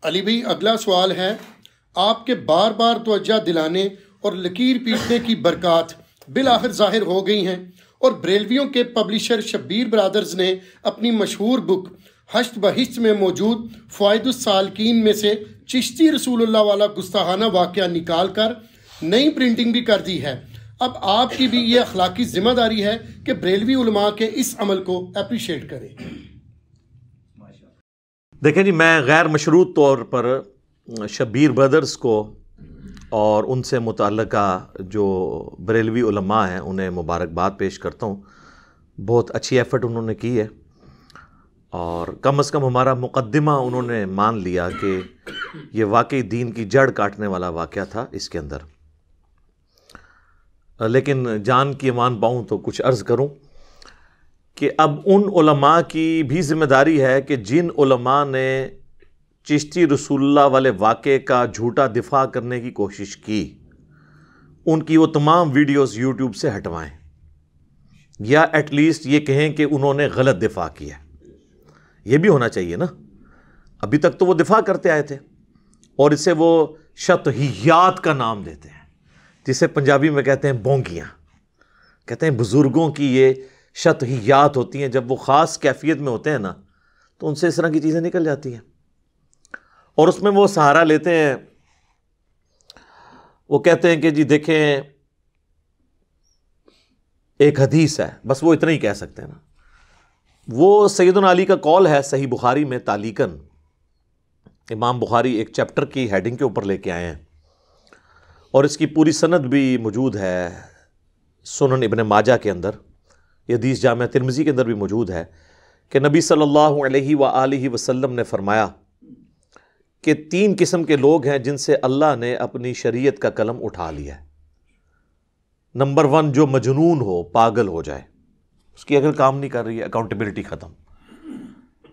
علی بھائی اگلا سوال ہے، آپ کے بار بار توجہ دلانے اور لکیر پیٹنے کی برکات بالآخر ظاہر ہو گئی ہیں، اور بریلویوں کے پبلشر شبیر برادرز نے اپنی مشہور بک ہشت بہشت میں موجود فوائد السالکین میں سے چشتی رسول اللہ والا گستاخانہ واقعہ نکال کر نئی پرنٹنگ بھی کر دی ہے۔ اب آپ کی بھی یہ اخلاقی ذمہ داری ہے کہ بریلوی علماء کے اس عمل کو اپریشیٹ کریں۔ دیکھیں جی، میں غیر مشروط طور پر شبیر برادرز کو اور ان سے متعلقہ جو بریلوی علماء ہیں انہیں مبارکباد پیش کرتا ہوں۔ بہت اچھی ایفرٹ انہوں نے کی ہے، اور کم از کم ہمارا مقدمہ انہوں نے مان لیا کہ یہ واقعی دین کی جڑ کاٹنے والا واقعہ تھا اس کے اندر۔ لیکن جان کی امان پاؤں تو کچھ عرض کروں کہ اب ان علماء کی بھی ذمہ داری ہے کہ جن علماء نے چشتی رسول اللہ والے واقعے کا جھوٹا دفاع کرنے کی کوشش کی، ان کی وہ تمام ویڈیوز یوٹیوب سے ہٹوائیں، یا ایٹ لیسٹ یہ کہیں کہ انہوں نے غلط دفاع کیا۔ یہ بھی ہونا چاہیے نا، ابھی تک تو وہ دفاع کرتے آئے تھے، اور اسے وہ شطحیات کا نام دیتے ہیں، جسے پنجابی میں کہتے ہیں بونگیاں، کہتے ہیں بزرگوں کی یہ شطحیات ہوتی ہیں، جب وہ خاص کیفیت میں ہوتے ہیں نا تو ان سے اس طرح کی چیزیں نکل جاتی ہیں، اور اس میں وہ سہارا لیتے ہیں، وہ کہتے ہیں کہ جی دیکھیں ایک حدیث ہے، بس وہ اتنا ہی کہہ سکتے ہیں نا۔ وہ سیدنا علی کا قول ہے، صحیح بخاری میں تعلیقاً امام بخاری ایک چیپٹر کی ہیڈنگ کے اوپر لے کے آئے ہیں، اور اس کی پوری سند بھی موجود ہے سنن ابن ماجہ کے اندر، یہ حدیث جامع ترمذی کے اندر بھی موجود ہے کہ نبی صلی اللہ علیہ وآلہ وسلم نے فرمایا کہ 3 قسم کے لوگ ہیں جن سے اللہ نے اپنی شریعت کا قلم اٹھا لیا ہے۔ نمبر 1، جو مجنون ہو، پاگل ہو جائے، اس کی اگر کام نہیں کر رہی ہے، اکاؤنٹیبلٹی ختم۔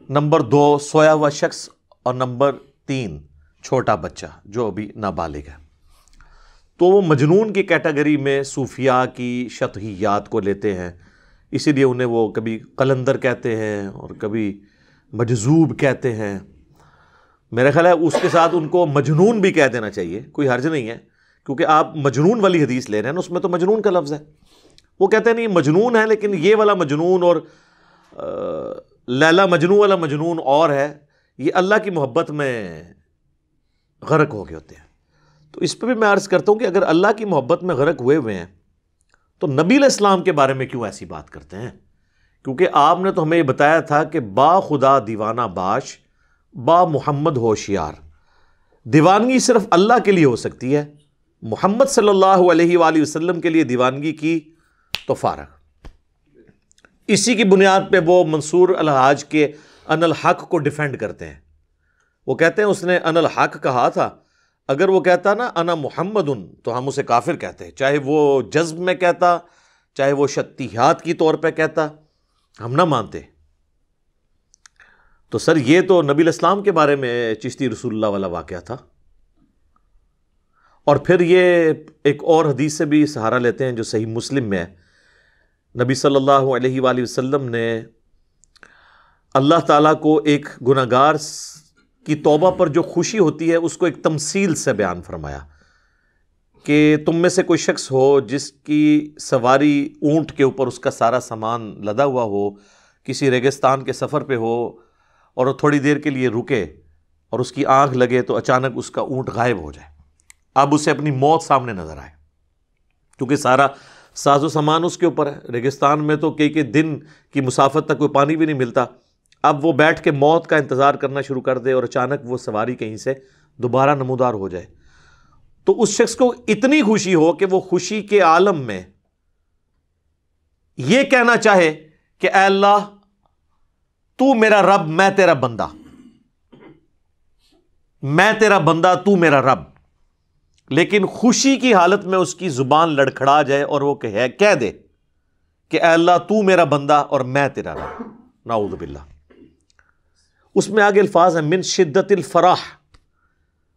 نمبر 2، سویا ہوا شخص، اور نمبر 3، چھوٹا بچہ جو ابھی نابالغ ہے۔ تو وہ مجنون کی کیٹیگری میں صوفیاء کی شطحیات کو لیتے ہیں، اسی لیے انہیں وہ کبھی قلندر کہتے ہیں اور کبھی مجذوب کہتے ہیں۔ میرا خیال ہے اس کے ساتھ ان کو مجنون بھی کہہ دینا چاہیے، کوئی حرج نہیں ہے، کیونکہ آپ مجنون والی حدیث لے رہے ہیں نا، اس میں تو مجنون کا لفظ ہے۔ وہ کہتے ہیں نہیں مجنون ہے، لیکن یہ والا مجنون اور لیلا مجنون والا مجنون اور ہے، یہ اللہ کی محبت میں غرق ہو گئے ہوتے ہیں۔ تو اس پہ بھی میں عرض کرتا ہوں کہ اگر اللہ کی محبت میں غرق ہوئے ہیں تو نبی علیہ السلام کے بارے میں کیوں ایسی بات کرتے ہیں؟ کیونکہ آپ نے تو ہمیں یہ بتایا تھا کہ با خدا دیوانہ باش، با محمد ہوشیار۔ دیوانگی صرف اللہ کے لیے ہو سکتی ہے، محمد صلی اللہ علیہ وآلہ وسلم کے لیے دیوانگی کی تو فارغ۔ اسی کی بنیاد پہ وہ منصور الحاج کے ان الحق کو ڈیفینڈ کرتے ہیں۔ وہ کہتے ہیں اس نے ان الحق کہا تھا، اگر وہ کہتا نا انا محمد تو ہم اسے کافر کہتے، چاہے وہ جذب میں کہتا، چاہے وہ شطحیات کی طور پہ کہتا، ہم نہ مانتے۔ تو سر یہ تو نبی علیہ السلام کے بارے میں چشتی رسول اللہ والا واقعہ تھا۔ اور پھر یہ ایک اور حدیث سے بھی سہارا لیتے ہیں جو صحیح مسلم میں ہے، نبی صلی اللہ علیہ وآلہ وسلم نے اللہ تعالیٰ کو ایک گناہگار کی توبہ پر جو خوشی ہوتی ہے اس کو ایک تمثیل سے بیان فرمایا کہ تم میں سے کوئی شخص ہو جس کی سواری اونٹ کے اوپر اس کا سارا سامان لدا ہوا ہو، کسی ریگستان کے سفر پہ ہو، اور تھوڑی دیر کے لیے رکے اور اس کی آنکھ لگے تو اچانک اس کا اونٹ غائب ہو جائے، اب اسے اپنی موت سامنے نظر آئے، کیونکہ سارا ساز و سامان اس کے اوپر ہے۔ ریگستان میں تو کئی دن کی مسافت تک کوئی پانی بھی نہیں ملتا، اب وہ بیٹھ کے موت کا انتظار کرنا شروع کر دے اور اچانک وہ سواری کہیں سے دوبارہ نمودار ہو جائے، تو اس شخص کو اتنی خوشی ہو کہ وہ خوشی کے عالم میں یہ کہنا چاہے کہ اے اللہ تو میرا رب، میں تیرا بندہ، میں تیرا بندہ، تو میرا رب، لیکن خوشی کی حالت میں اس کی زبان لڑکھڑا جائے اور وہ کہہ دے کہ اے اللہ تو میرا بندہ اور میں تیرا رب، نعوذ باللہ۔ اس میں آگے الفاظ ہیں من شدت الفرح،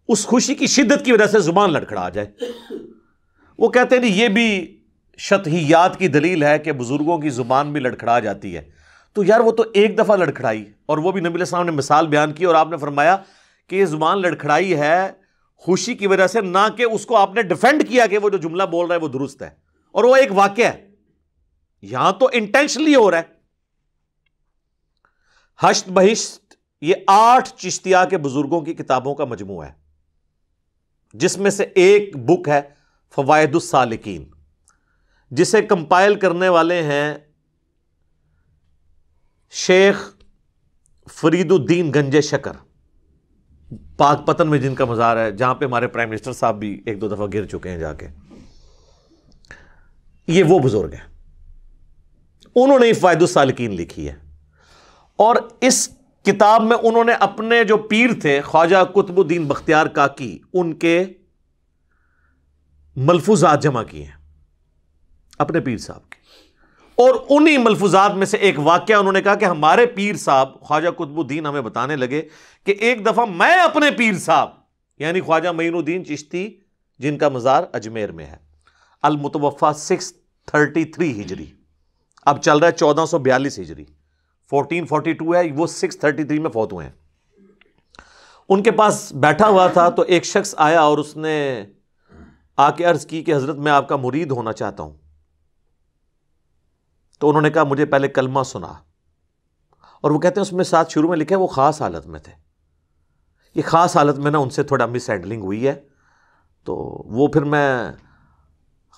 اس خوشی کی شدت کی وجہ سے زبان لڑکھڑا جائے۔ وہ کہتے ہیں نہیں یہ بھی شطحیات کی دلیل ہے کہ بزرگوں کی زبان بھی لڑکھڑا جاتی ہے۔ تو یار وہ تو ایک دفعہ لڑکھڑائی، اور وہ بھی نبی علیہ السلام نے مثال بیان کی، اور آپ نے فرمایا کہ یہ زبان لڑکھڑائی ہے خوشی کی وجہ سے، نہ کہ اس کو آپ نے ڈیفینڈ کیا کہ وہ جو جملہ بول رہا ہے وہ درست ہے اور وہ ایک واقعہ ہے. یہاں تو انٹینشنلی ہو رہا ہے. ہشت بہشت یہ 8 چشتیہ کے بزرگوں کی کتابوں کا مجموعہ ہے، جس میں سے ایک بک ہے فوائد السالکین، جسے کمپائل کرنے والے ہیں شیخ فرید الدین گنج شکر، پاک پتن میں جن کا مزار ہے، جہاں پہ ہمارے پرائم منسٹر صاحب بھی 1-2 دفعہ گر چکے ہیں جا کے. یہ وہ بزرگ ہیں، انہوں نے فوائد السالکین لکھی ہے. اور اس کتاب میں انہوں نے اپنے جو پیر تھے خواجہ قطب الدین بختیار کاکی، ان کے ملفوظات جمع کیے ہیں اپنے پیر صاحب کے. اور انہی ملفوظات میں سے ایک واقعہ انہوں نے کہا کہ ہمارے پیر صاحب خواجہ قطب الدین ہمیں بتانے لگے کہ ایک دفعہ میں اپنے پیر صاحب یعنی خواجہ معین الدین چشتی جن کا مزار اجمیر میں ہے، المتوفا 633 ہجری، اب چل رہا ہے 1442 ہجری، 1442 ہے، وہ 633 میں فوت ہوئے ہیں. ان کے پاس بیٹھا ہوا تھا تو ایک شخص آیا اور اس نے آ کے عرض کی کہ حضرت میں آپ کا مرید ہونا چاہتا ہوں. تو انہوں نے کہا مجھے پہلے کلمہ سنا، اور وہ کہتے ہیں اس میں ساتھ شروع میں لکھا ہے وہ خاص حالت میں تھے. یہ خاص حالت میں نا ان سے تھوڑا مس ہینڈلنگ ہوئی ہے، تو وہ پھر میں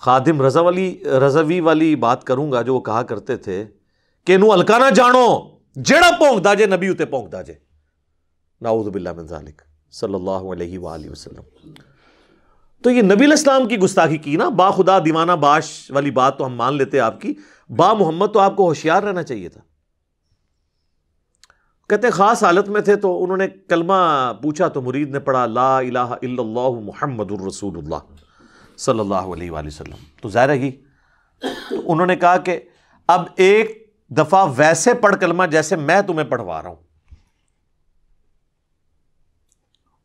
خادم رضوی والی بات کروں گا جو وہ کہا کرتے تھے کہ نو ہلکا نہ جانو جیڑا پونک دا جے نبی اتے پونک دا جے، نعوذ باللہ من ذالک صلی اللہ علیہ وآلہ وسلم. تو یہ نبی علیہ السلام کی گستاخی کی نا. با خدا دیوانہ باش والی بات تو ہم مان لیتے آپ کی، با محمد تو آپ کو ہوشیار رہنا چاہیے تھا. کہتے ہیں خاص حالت میں تھے تو انہوں نے کلمہ پوچھا تو مرید نے پڑھا لا الہ الا اللہ محمد الرسول اللہ صلی اللہ علیہ وآلہ وسلم. تو ظاہر ہے تو انہوں نے کہا کہ اب ایک دفعہ ویسے پڑھ کلمہ جیسے میں تمہیں پڑھوا رہا ہوں.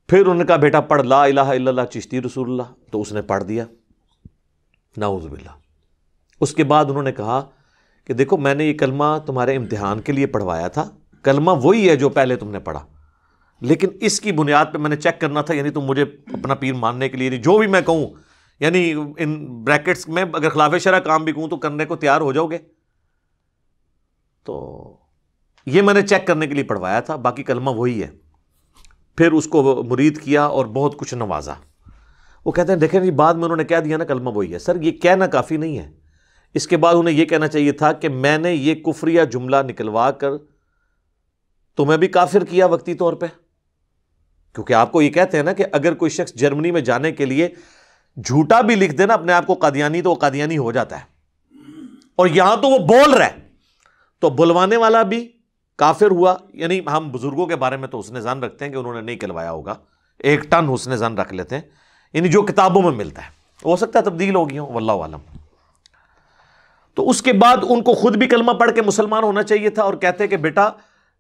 پھر انہوں نے کہا بیٹا پڑھ لا الہ الا اللہ چشتی رسول اللہ، تو اس نے پڑھ دیا، نعوذ باللہ. اس کے بعد انہوں نے کہا کہ دیکھو میں نے یہ کلمہ تمہارے امتحان کے لیے پڑھوایا تھا، کلمہ وہی ہے جو پہلے تم نے پڑھا، لیکن اس کی بنیاد پہ میں نے چیک کرنا تھا، یعنی تم مجھے اپنا پیر ماننے کے لیے جو بھی میں کہوں، یعنی ان بریکٹس میں اگر خلاف شرع کام بھی کہوں تو کرنے کو تیار ہو جاؤ گے. تو یہ میں نے چیک کرنے کے لیے پڑھوایا تھا، باقی کلمہ وہی ہے. پھر اس کو مرید کیا اور بہت کچھ نوازا. وہ کہتے ہیں دیکھیں بعد میں انہوں نے کہہ دیا نا کلمہ وہی ہے. سر یہ کہنا کافی نہیں ہے، اس کے بعد انہیں یہ کہنا چاہیے تھا کہ میں نے یہ کفریہ جملہ نکلوا کر تمہیں بھی کافر کیا وقتی طور پہ. کیونکہ آپ کو یہ کہتے ہیں نا کہ اگر کوئی شخص جرمنی میں جانے کے لیے جھوٹا بھی لکھ دینا اپنے آپ کو قادیانی تو وہ قادیانی ہو جاتا ہے، اور یہاں تو وہ بول رہا ہے تو بلوانے والا بھی کافر ہوا. یعنی ہم بزرگوں کے بارے میں تو حسن ظن رکھتے ہیں کہ انہوں نے نہیں کلوایا ہوگا، 1 ٹن حسن ظن رکھ لیتے ہیں، یعنی جو کتابوں میں ملتا ہے، ہو سکتا ہے تبدیل ہو گئی ہوں، واللہ عالم. تو اس کے بعد ان کو خود بھی کلمہ پڑھ کے مسلمان ہونا چاہیے تھا، اور کہتے کہ بیٹا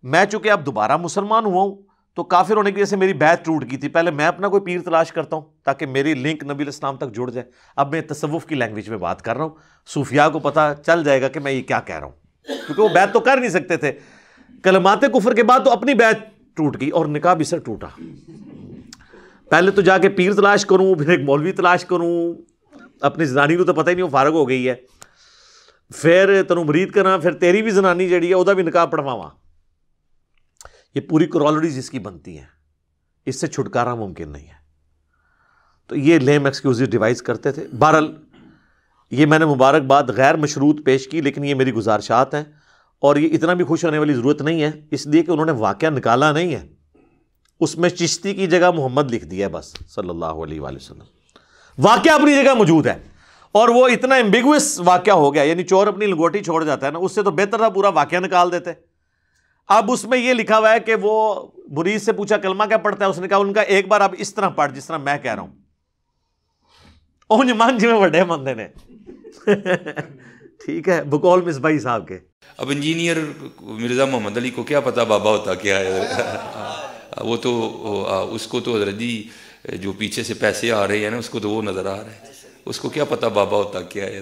میں چونکہ اب دوبارہ مسلمان ہوا ہوں تو کافر ہونے کی وجہ سے میری بیعت ٹوٹ گئی تھی، پہلے میں اپنا کوئی پیر تلاش کرتا ہوں تاکہ میری لنک نبی علیہ السلام تک جڑ جائے. اب میں تصوف کی لینگویج میں بات کر رہا ہوں، صوفیاء کو پتہ چل جائے گا کہ میں یہ کیا کہہ رہا ہوں، کیونکہ وہ بیعت تو کر نہیں سکتے تھے. کلمات کفر کے بعد تو اپنی بیعت ٹوٹ گئی اور نکاح بھی سر ٹوٹا. پہلے تو جا کے پیر تلاش کروں، پھر ایک مولوی تلاش کروں، اپنی زنانی کو تو پتہ ہی نہیں وہ فارغ ہو گئی ہے، پھر تینوں مرید کرنا، پھر تیری بھی زنانی جڑی ہے وہ بھی نکاح پڑھواواں. یہ پوری کرالریز اس کی بنتی ہیں، اس سے چھٹکارا ممکن نہیں ہے. تو یہ لیم ایکسکیوزز ڈیوائز کرتے تھے. بہرحال یہ میں نے مبارکباد غیر مشروط پیش کی، لیکن یہ میری گزارشات ہیں، اور یہ اتنا بھی خوش ہونے والی ضرورت نہیں ہے، اس لیے کہ انہوں نے واقعہ نکالا نہیں ہے، اس میں چشتی کی جگہ محمد لکھ دیا ہے بس صلی اللہ علیہ وآلہ وسلم. واقعہ اپنی جگہ موجود ہے، اور وہ اتنا ایمبیگوس واقعہ ہو گیا، یعنی چور اپنی لنگوٹی چھوڑ جاتا ہے نا، اس سے تو بہتر تھا پورا واقعہ نکال دیتے. اب اس میں یہ لکھا ہوا ہے کہ وہ مرید سے پوچھا کلمہ کیا پڑھتا ہے، اس نے کہا ان کا ایک بار اب اس طرح پڑھ جس طرح میں کہہ رہا ہوں. اونج مان جی میں بڑے مندے نے ٹھیک ہے، بقول مصباحی صاحب کے. اب انجینئر مرزا محمد علی کو کیا پتا بابا ہوتا کیا ہے، وہ تو اس کو تو حضرت جی جو پیچھے سے پیسے آ رہے ہیں نا اس کو تو وہ نظر آ رہا ہے، اس کو کیا پتا بابا ہوتا کیا ہے.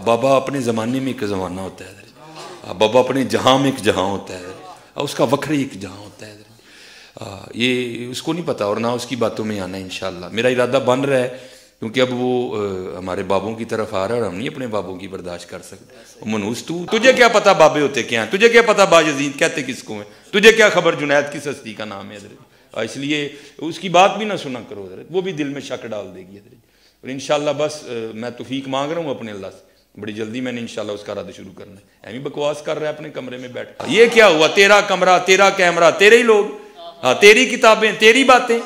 بابا اپنے زمانے میں ایک زمانہ ہوتا ہے، بابا اپنے جہاں میں ایک جہاں ہوتا ہے، اس کا وکھری ایک جہاں ہوتا ہے. یہ اس کو نہیں پتہ اور نہ اس کی باتوں میں آنا ہے انشاءاللہ. میرا ارادہ بن رہا ہے کیونکہ اب وہ ہمارے بابوں کی طرف آ رہا ہے اور ہم نہیں اپنے بابوں کی برداشت کر سکتے. منوس تجھے کیا پتہ بابے ہوتے کیا ہیں, تجھے کیا پتہ باجزید کہتے کس کو ہیں, تجھے کیا خبر جنید کس ہستی کا نام ہے حضرت. اس لیے اس کی بات بھی نہ سنا کرو حضرت, وہ بھی دل میں شک ڈال دے گی حضرت. اور انشاءاللہ بس میں توفیق مانگ رہا ہوں اپنے اللہ سے, بڑی جلدی میں نے انشاءاللہ اس کا رد شروع کرنا ہے. ایویں بکواس کر رہا ہے اپنے کمرے میں بیٹھ, یہ کیا ہوا, تیرا کمرہ, تیرا کیمرہ, تیرے ہی لوگ, ہاں تیری کتابیں, تیری باتیں,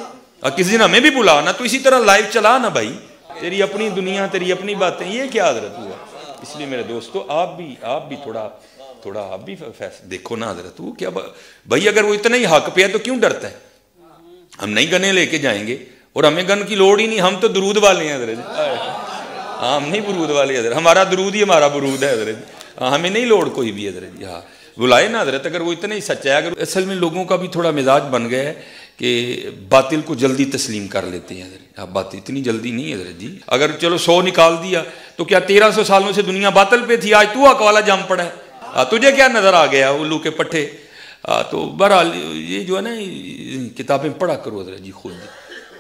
کسی دن ہمیں بھی بلا نا, تو اسی طرح لائیو چلا نا بھائی, تیری اپنی دنیا, تیری اپنی باتیں, یہ کیا حضرت ہوا. اس لیے میرے دوستو آپ بھی تھوڑا آپ بھی دیکھو نا حضرت, وہ کیا بھائی, اگر وہ اتنا ہی حق پہ ہے تو کیوں ڈرتا ہے. ہم نہیں گنے لے کے جائیں گے اور ہمیں گن کی لوڑ ہی نہیں, ہم تو درود والے ہیں حضرت. ہم نہیں برود والے حضرت, ہمارا درود ہی ہمارا برود ہے حضرت, ہمیں نہیں لوڑ کوئی بھی حضرت. ہاں بلائے نا حضرت, اگر وہ اتنا ہی سچا ہے. اگر اصل میں لوگوں کا بھی تھوڑا مزاج بن گیا ہے کہ باطل کو جلدی تسلیم کر لیتے ہیں حضرت. بات اتنی جلدی نہیں حضرت جی. اگر چلو 100 نکال دیا تو کیا 1300 سالوں سے دنیا باطل پہ تھی, آج تو حق والا جم پڑا ہے, تجھے کیا نظر آ گیا الو کے پٹھے. تو بہرحال یہ جو ہے نا کتابیں پڑھا کرو حضرت جی, خود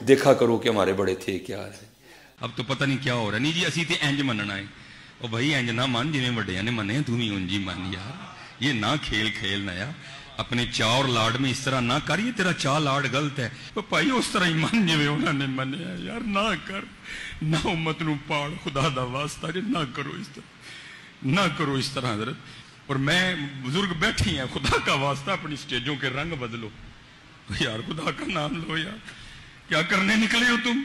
دیکھا کرو کہ ہمارے بڑے تھے کیا ہے. اب تو پتہ نہیں کیا ہو رہا ہے. نہیں جی اسی تے انج مننا ہے, اور بھائی انج نہ من جویں وڈیاں نے منے, تو بھی انج ہی من یار. یہ نہ کھیل نہ یار, اپنے چاہ اور لاڈ میں اس طرح نہ کر, یہ تیرا چاہ لاڈ غلط ہے. تو بھائی اس طرح ہی من جویں انہوں نے منیا یار, نہ کر, نہ امت نو پاڑ, خدا دا واسطہ جی نہ کرو اس طرح, نہ کرو اس طرح حضرت. اور میں بزرگ بیٹھی ہیں, خدا کا واسطہ اپنی سٹیجوں کے رنگ بدلو یار, خدا کا نام لو یار, کیا کرنے نکلے ہو تم.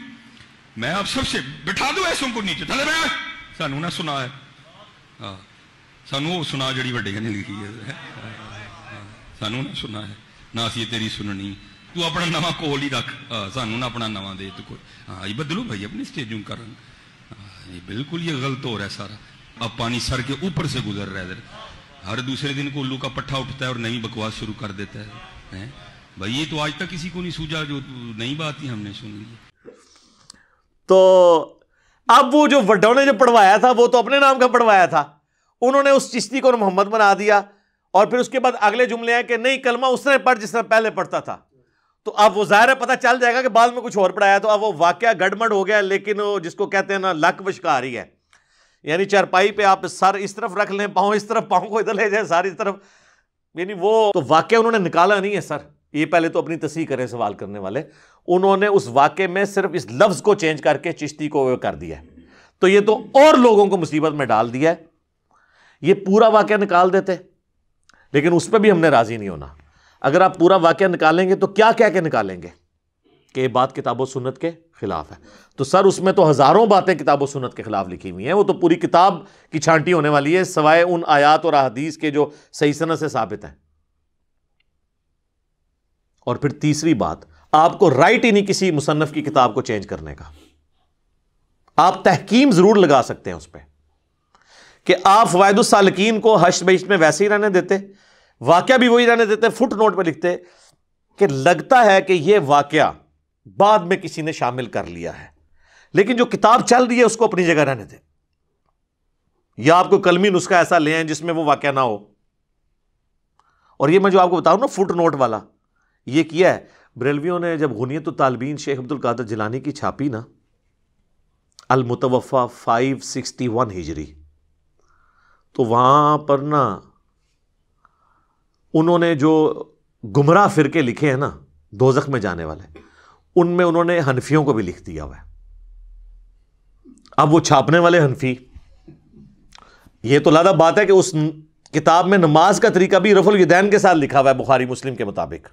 میں آپ سب سے بٹھا دوں ایسوں کو نیچے, تھلے بیٹھ, سانو نہ سنا ہے, ہاں سانو وہ سنا جڑی وڈیاں نے لکھی ہے, سانو نہ سنا ہے, نہ اسی تیری سننی, تو اپنا نواں کول ہی رکھ, سانو نہ اپنا نواں دے تو کوئی. ہاں یہ بدلو بھائی اپنی سٹیجوں کا رنگ. یہ بالکل یہ غلط ہو رہا ہے سارا. اب پانی سر کے اوپر سے گزر رہا ہے ادھر, ہر دوسرے دن کو الو کا پٹھا اٹھتا ہے اور نئی بکواس شروع کر دیتا ہے. بھائی یہ تو آج تک کسی کو نہیں سوجا, جو نئی بات ہی ہم نے سن لی. تو اب وہ جو وڈوں نے جو پڑھوایا تھا وہ تو اپنے نام کا پڑھوایا تھا, انہوں نے اس چشتی کو محمد بنا دیا, اور پھر اس کے بعد اگلے جملے ہیں کہ نہیں کلمہ اس نے پڑھ جس نے پہلے پڑھتا تھا. تو اب وہ ظاہر ہے پتہ چل جائے گا کہ بعد میں کچھ اور پڑھایا, تو اب وہ واقعہ گڑبڑ ہو گیا. لیکن وہ جس کو کہتے ہیں نا لک وشکاری ہے, یعنی چارپائی پہ آپ سر اس طرف رکھ لیں, پاؤں اس طرف, پاؤں کو ادھر لے جائیں, ساری طرف, یعنی وہ تو واقعہ انہوں نے نکالا نہیں ہے سر. یہ پہلے تو اپنی تصحیح کریں سوال کرنے والے, انہوں نے اس واقعے میں صرف اس لفظ کو چینج کر کے چشتی کو وہ کر دیا ہے. تو یہ تو اور لوگوں کو مصیبت میں ڈال دیا ہے. یہ پورا واقعہ نکال دیتے, لیکن اس پہ بھی ہم نے راضی نہیں ہونا. اگر آپ پورا واقعہ نکالیں گے تو کیا کہہ کے نکالیں گے کہ یہ بات کتاب و سنت کے خلاف ہے. تو سر اس میں تو ہزاروں باتیں کتاب و سنت کے خلاف لکھی ہوئی ہیں, وہ تو پوری کتاب کی چھانٹی ہونے والی ہے سوائے ان آیات اور احادیث کے جو صحیح سند سے ثابت ہیں. اور پھر تیسری بات, آپ کو رائٹ ہی نہیں کسی مصنف کی کتاب کو چینج کرنے کا. آپ تحکیم ضرور لگا سکتے ہیں اس پہ کہ آپ فوائد السالکین کو حشر بہشت میں ویسے ہی رہنے دیتے, واقعہ بھی وہی رہنے دیتے, فٹ نوٹ پہ لکھتے کہ لگتا ہے کہ یہ واقعہ بعد میں کسی نے شامل کر لیا ہے, لیکن جو کتاب چل رہی ہے اس کو اپنی جگہ رہنے دیں. یا آپ کو کلمی نسخہ ایسا لے آئیں جس میں وہ واقعہ نہ ہو. اور یہ میں جو آپ کو بتاؤں نا فٹ نوٹ والا, یہ کیا ہے بریلویوں نے جب غنیت الطالبین شیخ عبد القادر جیلانی کی چھاپی نا, المتوفا 561 ہجری, تو وہاں پر نا انہوں نے جو گمراہ فرقے لکھے ہیں نا دوزخ میں جانے والے, ان میں انہوں نے حنفیوں کو بھی لکھ دیا ہوا ہے. اب وہ چھاپنے والے حنفی, یہ تو لادہ بات ہے کہ اس کتاب میں نماز کا طریقہ بھی رفع الیدین کے ساتھ لکھا ہوا ہے بخاری مسلم کے مطابق.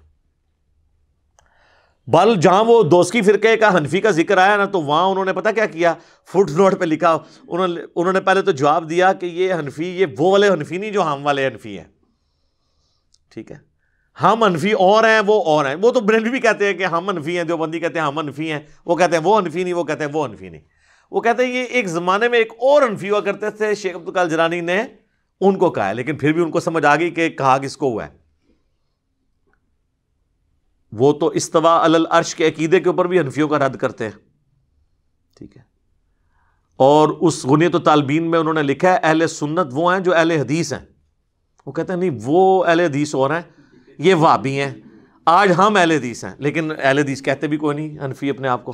بل جہاں وہ دوسکی فرقے کا حنفی کا ذکر آیا نا, تو وہاں انہوں نے پتہ کیا کیا, فٹ نوٹ پہ لکھا, انہوں نے پہلے تو جواب دیا کہ یہ حنفی, یہ وہ والے حنفی نہیں جو ہم والے حنفی ہیں, ٹھیک ہے, ہم حنفی اور ہیں وہ اور ہیں. وہ تو بریلوی کہتے ہیں کہ ہم حنفی ہیں, دیوبندی کہتے ہیں ہم حنفی ہیں, وہ کہتے ہیں وہ حنفی نہیں, وہ کہتے ہیں وہ حنفی نہیں. وہ کہتے ہیں یہ ایک زمانے میں ایک اور حنفی ہوا کرتے تھے, شیخ عبد القادر جیلانی نے ان کو کہا ہے, لیکن پھر بھی ان کو سمجھ آ گئی کہ کہا کس کو ہوا ہے. وہ تو استوا علی العرش کے عقیدے کے اوپر بھی حنفیوں کا رد کرتے ہیں, ٹھیک ہے. اور اس غنیت الطالبین میں انہوں نے لکھا ہے اہل سنت وہ ہیں جو اہل حدیث ہیں. وہ کہتے ہیں نہیں وہ اہل حدیث اور ہیں, یہ وہابی ہیں. آج ہم اہل حدیث ہیں لیکن اہل حدیث کہتے بھی کوئی نہیں حنفی اپنے آپ کو.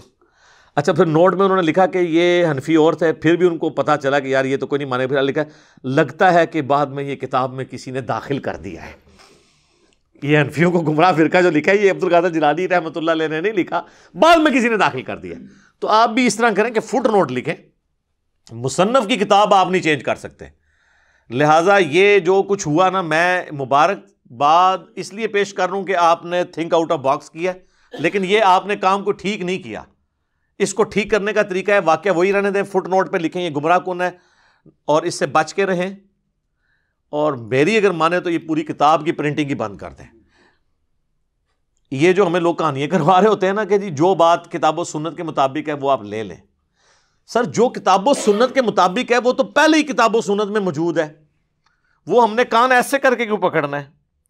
اچھا پھر نوٹ میں انہوں نے لکھا کہ یہ حنفی اور تھے, پھر بھی ان کو پتہ چلا کہ یار یہ تو کوئی نہیں مانے, پھر لکھا لگتا ہے کہ بعد میں یہ کتاب میں کسی نے داخل کر دیا ہے. یہ حنفیوں کو گمراہ فرقہ جو لکھا ہے یہ عبدالقادر جیلانی رحمۃ اللہ علیہ نے نہیں لکھا, بعد میں کسی نے داخل کر دیا. تو آپ بھی اس طرح کریں کہ فٹ نوٹ لکھیں, مصنف کی کتاب آپ نہیں چینج کر سکتے. لہٰذا یہ جو کچھ ہوا نا, میں مبارکباد اس لیے پیش کر رہا ہوں کہ آپ نے تھنک آؤٹ آف باکس کیا, لیکن یہ آپ نے کام کو ٹھیک نہیں کیا. اس کو ٹھیک کرنے کا طریقہ ہے واقعہ وہی رہنے دیں, فٹ نوٹ پہ لکھیں یہ گمراہ کن ہے اور اس سے بچ کے رہیں, اور میری اگر مانے تو یہ پوری کتاب کی پرنٹنگ ہی بند کر دیں. یہ جو ہمیں لوگ کہانیاں کروا رہے ہوتے ہیں نا کہ جی جو بات کتاب و سنت کے مطابق ہے وہ آپ لے لیں. سر جو کتاب و سنت کے مطابق ہے وہ تو پہلے ہی کتاب و سنت میں موجود ہے. وہ ہم نے کان ایسے کر کے کیوں پکڑنا ہے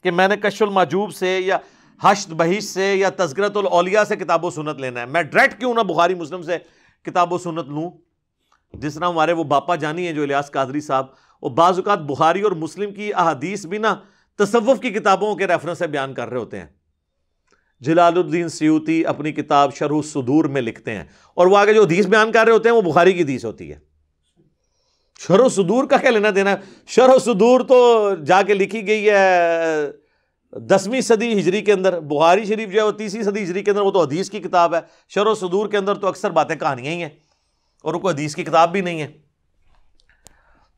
کہ میں نے کشف المحجوب سے یا حشد بہیش سے یا تذکرۃ الاولیاء سے کتاب و سنت لینا ہے. میں ڈائریکٹ کیوں نہ بخاری مسلم سے کتاب و سنت لوں. جس طرح ہمارے وہ باپا جانی ہیں جو الیاس قادری صاحب, وہ بعض اوقات بخاری اور مسلم کی احادیث بھی نا تصوف کی کتابوں کے ریفرنس سے بیان کر رہے ہوتے ہیں. جلال الدین سیوطی اپنی کتاب شرح الصدور میں لکھتے ہیں, اور وہ آگے جو حدیث بیان کر رہے ہوتے ہیں وہ بخاری کی حدیث ہوتی ہے. شرح الصدور کا کیا لینا دینا ہے؟ شرح الصدور تو جا کے لکھی گئی ہے 10ویں صدی ہجری کے اندر. بخاری شریف جو ہے وہ 30ویں صدی ہجری کے اندر, وہ تو حدیث کی کتاب ہے. شرح الصدور کے اندر تو اکثر باتیں کہانیاں ہی ہیں اور وہ کوئی حدیث کی کتاب بھی نہیں ہے.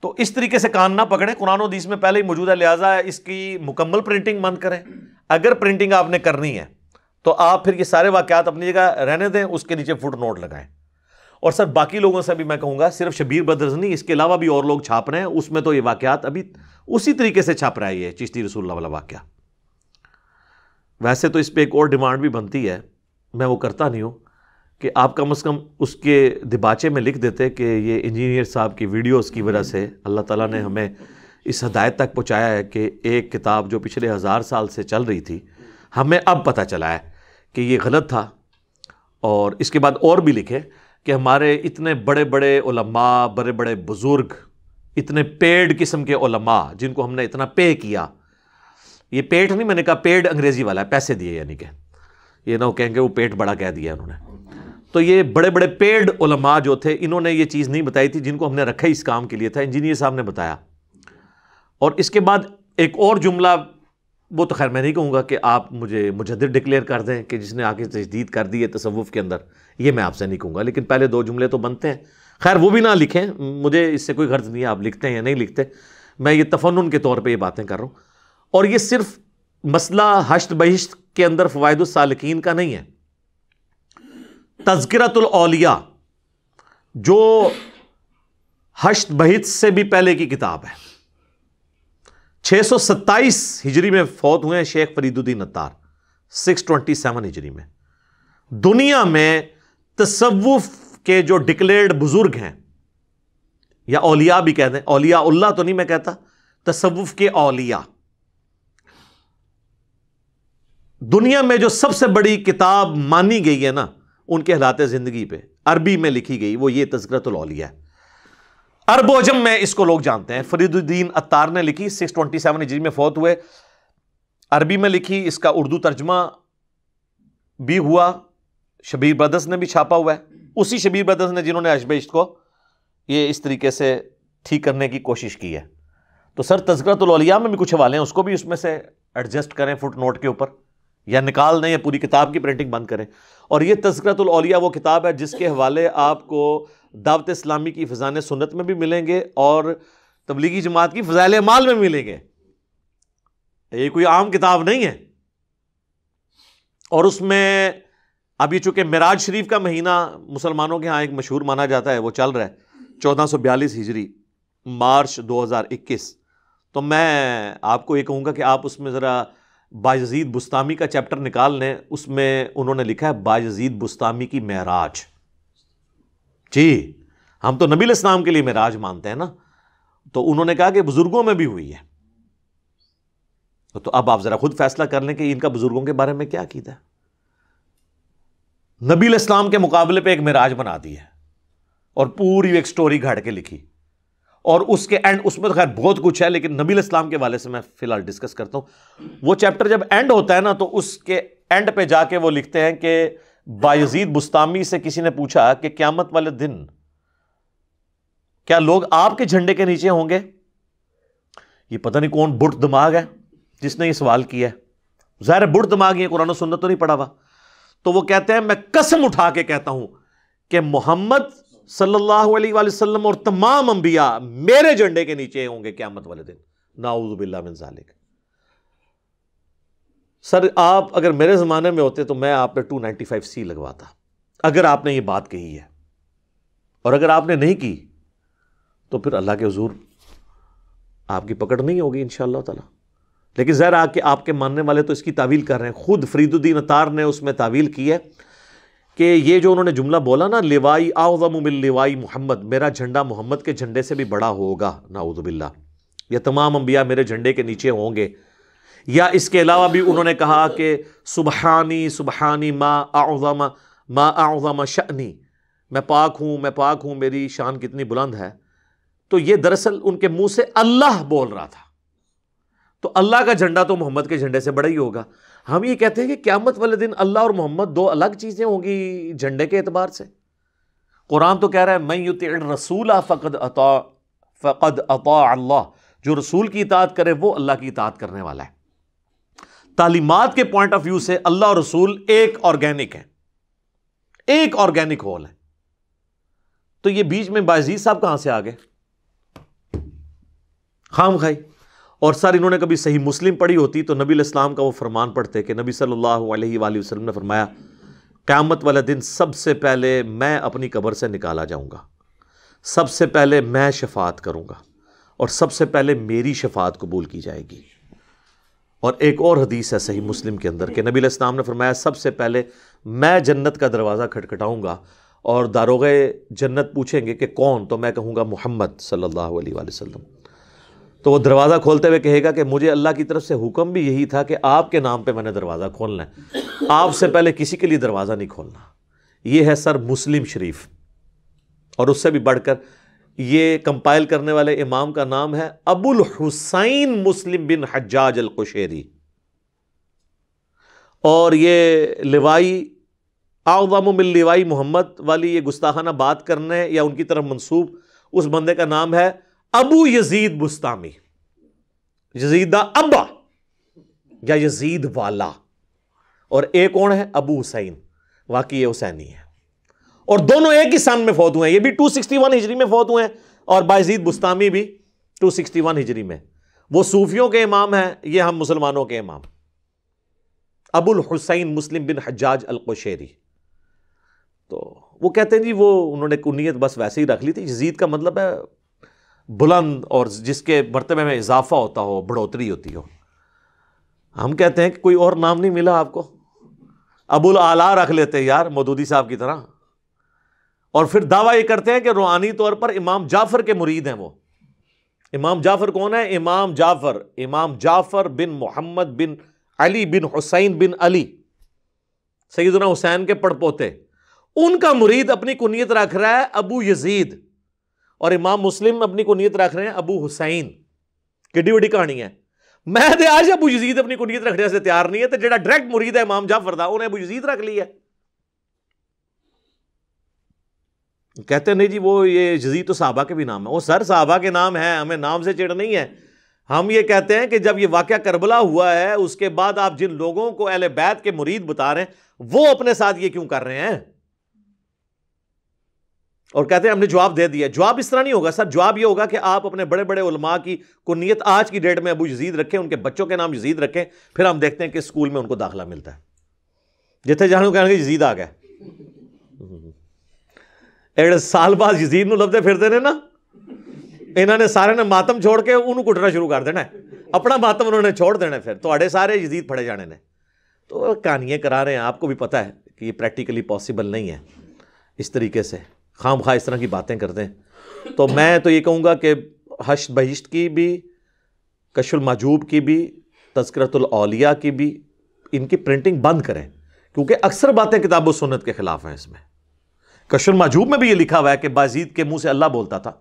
تو اس طریقے سے کان نہ پکڑیں, قرآن و حدیث میں پہلے ہی موجود ہے, لہٰذا اس کی مکمل پرنٹنگ بند کریں. اگر پرنٹنگ آپ نے کرنی ہے تو آپ پھر یہ سارے واقعات اپنی جگہ رہنے دیں, اس کے نیچے فٹ نوٹ لگائیں. اور سر باقی لوگوں سے بھی میں کہوں گا, صرف شبیر بردرز نہیں, اس کے علاوہ بھی اور لوگ چھاپ رہے ہیں, اس میں تو یہ واقعات ابھی اسی طریقے سے چھاپ رہا ہے یہ چشتی رسول اللہ والا واقعہ. ویسے تو اس پہ ایک اور ڈیمانڈ بھی بنتی ہے, میں وہ کرتا نہیں ہوں, کہ آپ کم از کم اس کے دباچے میں لکھ دیتے کہ یہ انجینئر صاحب کی ویڈیوز کی وجہ سے اللہ تعالیٰ نے ہمیں اس ہدایت تک پہنچایا ہے کہ ایک کتاب جو پچھلے 1000 سال سے چل رہی تھی ہمیں اب پتہ چلا ہے کہ یہ غلط تھا. اور اس کے بعد اور بھی لکھے کہ ہمارے اتنے بڑے بڑے علماء, بڑے بڑے بزرگ, اتنے پیڈ قسم کے علماء جن کو ہم نے اتنا پے کیا, یہ پیٹ نہیں, میں نے کہا پیڈ انگریزی والا ہے, پیسے دیے, یعنی کہ یہ نہ کہیں گے وہ پیٹ بڑا کہہ دیا انہوں نے. تو یہ بڑے بڑے پیڈ علماء جو تھے انہوں نے یہ چیز نہیں بتائی تھی, جن کو ہم نے رکھا اس کام کے لیے تھا, انجینئر صاحب نے بتایا. اور اس کے بعد ایک اور جملہ, وہ تو خیر میں نہیں کہوں گا کہ آپ مجھے مجدد ڈکلیئر کر دیں کہ جس نے آ کے تجدید کر دی ہے تصوف کے اندر, یہ میں آپ سے نہیں کہوں گا, لیکن پہلے 2 جملے تو بنتے ہیں. خیر وہ بھی نہ لکھیں, مجھے اس سے کوئی غرض نہیں ہے آپ لکھتے ہیں یا نہیں لکھتے, میں یہ تفنن کے طور پہ یہ باتیں کر رہا ہوں. اور یہ صرف مسئلہ حشد بہشت کے اندر فوائد السالکین کا نہیں ہے, تذکرۃ الاولیاء جو حشد بہشت سے بھی پہلے کی کتاب ہے, 627 ہجری میں فوت ہوئے ہیں شیخ فرید الدین عطار, 627 ہجری میں. دنیا میں تصوف کے جو ڈکلیئرڈ بزرگ ہیں, یا اولیاء بھی کہتے ہیں, اولیاء اللہ تو نہیں میں کہتا, تصوف کے اولیاء, دنیا میں جو سب سے بڑی کتاب مانی گئی ہے نا ان کے حالات زندگی پہ, عربی میں لکھی گئی, وہ یہ تذکرۃ الاولیاء ہے. عرب و عجم میں اس کو لوگ جانتے ہیں. فرید الدین عطار نے لکھی, 627 ہجری میں فوت ہوئے, عربی میں لکھی, اس کا اردو ترجمہ بھی ہوا, شبیر بردرز نے بھی چھاپا ہوا ہے, اسی شبیر بردرز نے جنہوں نے حشد بہشت کو یہ اس طریقے سے ٹھیک کرنے کی کوشش کی ہے. تو سر تذکرۃ الاولیاء میں بھی کچھ حوالے ہیں, اس کو بھی اس میں سے ایڈجسٹ کریں فٹ نوٹ کے اوپر, یا نکال دیں, یا پوری کتاب کی پرنٹنگ بند کریں. اور یہ تذکرۃ الاولیاء وہ کتاب ہے جس کے حوالے آپ کو دعوت اسلامی کی فضائل سنت میں بھی ملیں گے اور تبلیغی جماعت کی فضائل اعمال میں ملیں گے. یہ کوئی عام کتاب نہیں ہے. اور اس میں اب یہ چونکہ معراج شریف کا مہینہ مسلمانوں کے ہاں ایک مشہور مانا جاتا ہے, وہ چل رہا ہے 1442 ہجری, مارچ 2021. تو میں آپ کو یہ کہوں گا کہ آپ اس میں ذرا بایزید بستامی کا چیپٹر نکال لیں, اس میں انہوں نے لکھا ہے بایزید بستامی کی معراج. جی ہم تو نبی علیہ السلام کے لیے معراج مانتے ہیں نا, تو انہوں نے کہا کہ بزرگوں میں بھی ہوئی ہے. تو اب آپ ذرا خود فیصلہ کر لیں کہ ان کا بزرگوں کے بارے میں کیا عقیدہ ہے. نبی علیہ السلام کے مقابلے پہ ایک معراج بنا دی ہے اور پوری ایک سٹوری گھڑ کے لکھی, اور اس کے اینڈ، اس میں تو خیر بہت کچھ ہے لیکن نبی علیہ السلام کے حوالے سے میں فی الحال ڈسکس کرتا ہوں. وہ چیپٹر جب اینڈ ہوتا ہے نا تو اس کے اینڈ پہ جا کے وہ لکھتے ہیں کہ بایزید بستامی سے کسی نے پوچھا کہ قیامت والے دن کیا لوگ آپ کے جھنڈے کے نیچے ہوں گے؟ یہ پتہ نہیں کون بٹ دماغ ہے جس نے یہ سوال کیا ہے. ظاہر ہے بٹ دماغ، یہ قرآن و سنت تو نہیں پڑھا ہوا. تو وہ کہتے ہیں میں قسم اٹھا کے کہتا ہوں کہ محمد صلی اللہ علیہ وآلہ وسلم اور تمام انبیاء میرے جھنڈے کے نیچے ہوں گے قیامت والے دن. نعوذ باللہ من ذالک. سر آپ اگر میرے زمانے میں ہوتے تو میں آپ پہ 295C لگواتا اگر آپ نے یہ بات کہی ہے، اور اگر آپ نے نہیں کی تو پھر اللہ کے حضور آپ کی پکڑ نہیں ہوگی انشاءاللہ تعالی. لیکن ظاہر آپ کے ماننے والے تو اس کی تعویل کر رہے ہیں. خود فرید الدین عطار نے اس میں تعویل کی ہے کہ یہ جو انہوں نے جملہ بولا نا، لوائی اعظم من لوائی محمد، میرا جھنڈا محمد کے جھنڈے سے بھی بڑا ہوگا، نعوذ باللہ، یا تمام انبیاء میرے جھنڈے کے نیچے ہوں گے. یا اس کے علاوہ بھی انہوں نے کہا کہ سبحانی سبحانی ما اعظم شأنی، میں پاک ہوں میری شان کتنی بلند ہے. تو یہ دراصل ان کے منہ سے اللہ بول رہا تھا، تو اللہ کا جھنڈا تو محمد کے جھنڈے سے بڑا ہی ہوگا. ہم یہ کہتے ہیں کہ قیامت والے دن اللہ اور محمد دو الگ چیزیں ہوں گی جھنڈے کے اعتبار سے. قرآن تو کہہ رہا ہے من یطع الرسول فقد اطاع اللہ، جو رسول کی اطاعت کرے وہ اللہ کی اطاعت کرنے والا ہے. تعلیمات کے پوائنٹ آف ویو سے اللہ اور رسول ایک آرگینک ہے، ایک آرگینک ہول ہے. تو یہ بیچ میں بایزید صاحب کہاں سے آ گئے خام خائی؟ اور سر انہوں نے کبھی صحیح مسلم پڑھی ہوتی تو نبی علیہ السلام کا وہ فرمان پڑھتے کہ نبی صلی اللہ علیہ وآلہ وسلم نے فرمایا قیامت والے دن سب سے پہلے میں اپنی قبر سے نکالا جاؤں گا، سب سے پہلے میں شفاعت کروں گا، اور سب سے پہلے میری شفاعت قبول کی جائے گی. اور ایک اور حدیث ہے صحیح مسلم کے اندر کہ نبی علیہ السلام نے فرمایا سب سے پہلے میں جنت کا دروازہ کھٹکھٹاؤں گا اور داروغے جنت پوچھیں گے کہ کون؟ تو میں کہوں گا محمد صلی اللہ علیہ وآلہ وسلم. تو وہ دروازہ کھولتے ہوئے کہے گا کہ مجھے اللہ کی طرف سے حکم بھی یہی تھا کہ آپ کے نام پہ میں نے دروازہ کھولنا ہے، آپ سے پہلے کسی کے لیے دروازہ نہیں کھولنا. یہ ہے سر مسلم شریف. اور اس سے بھی بڑھ کر یہ کمپائل کرنے والے امام کا نام ہے ابو الحسین مسلم بن حجاج القشیری. اور یہ لوائی اعظم من لوائی محمد والی یہ گستاخانہ بات کرنے یا ان کی طرف منسوب اس بندے کا نام ہے ابو یزید بستامی، یزید دا ابا یا یزید والا. اور ایک کون ہے؟ ابو حسین، واقعی یہ حسینی ہے. اور دونوں ایک ہی سن میں فوت ہوئے ہیں، یہ بھی 261 ہجری میں فوت ہوئے ہیں اور بایزید بستامی بھی 261 ہجری میں. وہ صوفیوں کے امام ہیں، یہ ہم مسلمانوں کے امام. ابو الحسین مسلم بن حجاج القشیری. تو وہ کہتے ہیں جی وہ انہوں نے کنیت بس ویسے ہی رکھ لی تھی. یزید کا مطلب ہے بلند اور جس کے مرتبے میں اضافہ ہوتا ہو، بڑھوتری ہوتی ہو. ہم کہتے ہیں کہ کوئی اور نام نہیں ملا آپ کو، ابو الاعلیٰ رکھ لیتے یار مودودی صاحب کی طرح. اور پھر دعویٰ یہ کرتے ہیں کہ روحانی طور پر امام جعفر کے مرید ہیں. وہ امام جعفر کون ہے؟ امام جعفر بن محمد بن علی بن حسین بن علی، سیدنا حسین کے پڑپوتے. ان کا مرید اپنی کنیت رکھ رہا ہے ابو یزید، اور امام مسلم اپنی کنیت رکھ رہے ہیں ابو حسین. کڈی وڈی کہانی ہے. میں دے آج ابو یزید اپنی کنیت رکھنے سے تیار نہیں ہے، تو جڑا ڈائریکٹ مرید ہے امام جعفر دا انہیں ابو یزید رکھ لیا. کہتے نہیں جی وہ یہ یزید تو صحابہ کے بھی نام ہے. وہ سر صحابہ کے نام ہیں، ہمیں نام سے چڑ نہیں ہے. ہم یہ کہتے ہیں کہ جب یہ واقعہ کربلا ہوا ہے اس کے بعد آپ جن لوگوں کو اہل بیت کے مرید بتا رہے ہیں وہ اپنے ساتھ یہ کیوں کر رہے ہیں؟ اور کہتے ہیں ہم نے جواب دے دیا. جواب اس طرح نہیں ہوگا سر. جواب یہ ہوگا کہ آپ اپنے بڑے بڑے علماء کی کنیت آج کی ڈیٹ میں ابو یزید رکھیں، ان کے بچوں کے نام یزید رکھیں، پھر ہم دیکھتے ہیں کہ اسکول میں ان کو داخلہ ملتا ہے. جتنے جانو کہیں گے یزید آ گئے. ایک سال بعد یزید نو لبدے پھرتے نے نا، انہوں نے سارے نے ماتم چھوڑ کے انہوں کٹنا شروع کر دینا ہے. اپنا ماتم انہوں نے چھوڑ دینا ہے، پھر تو اڑے سارے یزید پھڑے جانے نے. تو کہانیاں کرا رہے ہیں. آپ کو بھی پتہ ہے کہ یہ پریکٹیکلی پاسبل نہیں ہے اس طریقے سے. خام خواہ اس طرح کی باتیں کرتے ہیں. تو میں تو یہ کہوں گا کہ حشر بہشت کی بھی، کشف المحجوب کی بھی، تذکرۃ الاولیاء کی بھی ان کی پرنٹنگ بند کریں، کیونکہ اکثر باتیں کتاب و سنت کے خلاف ہیں. اس میں کشف المحجوب میں بھی یہ لکھا ہوا ہے کہ بایزید کے منہ سے اللہ بولتا تھا،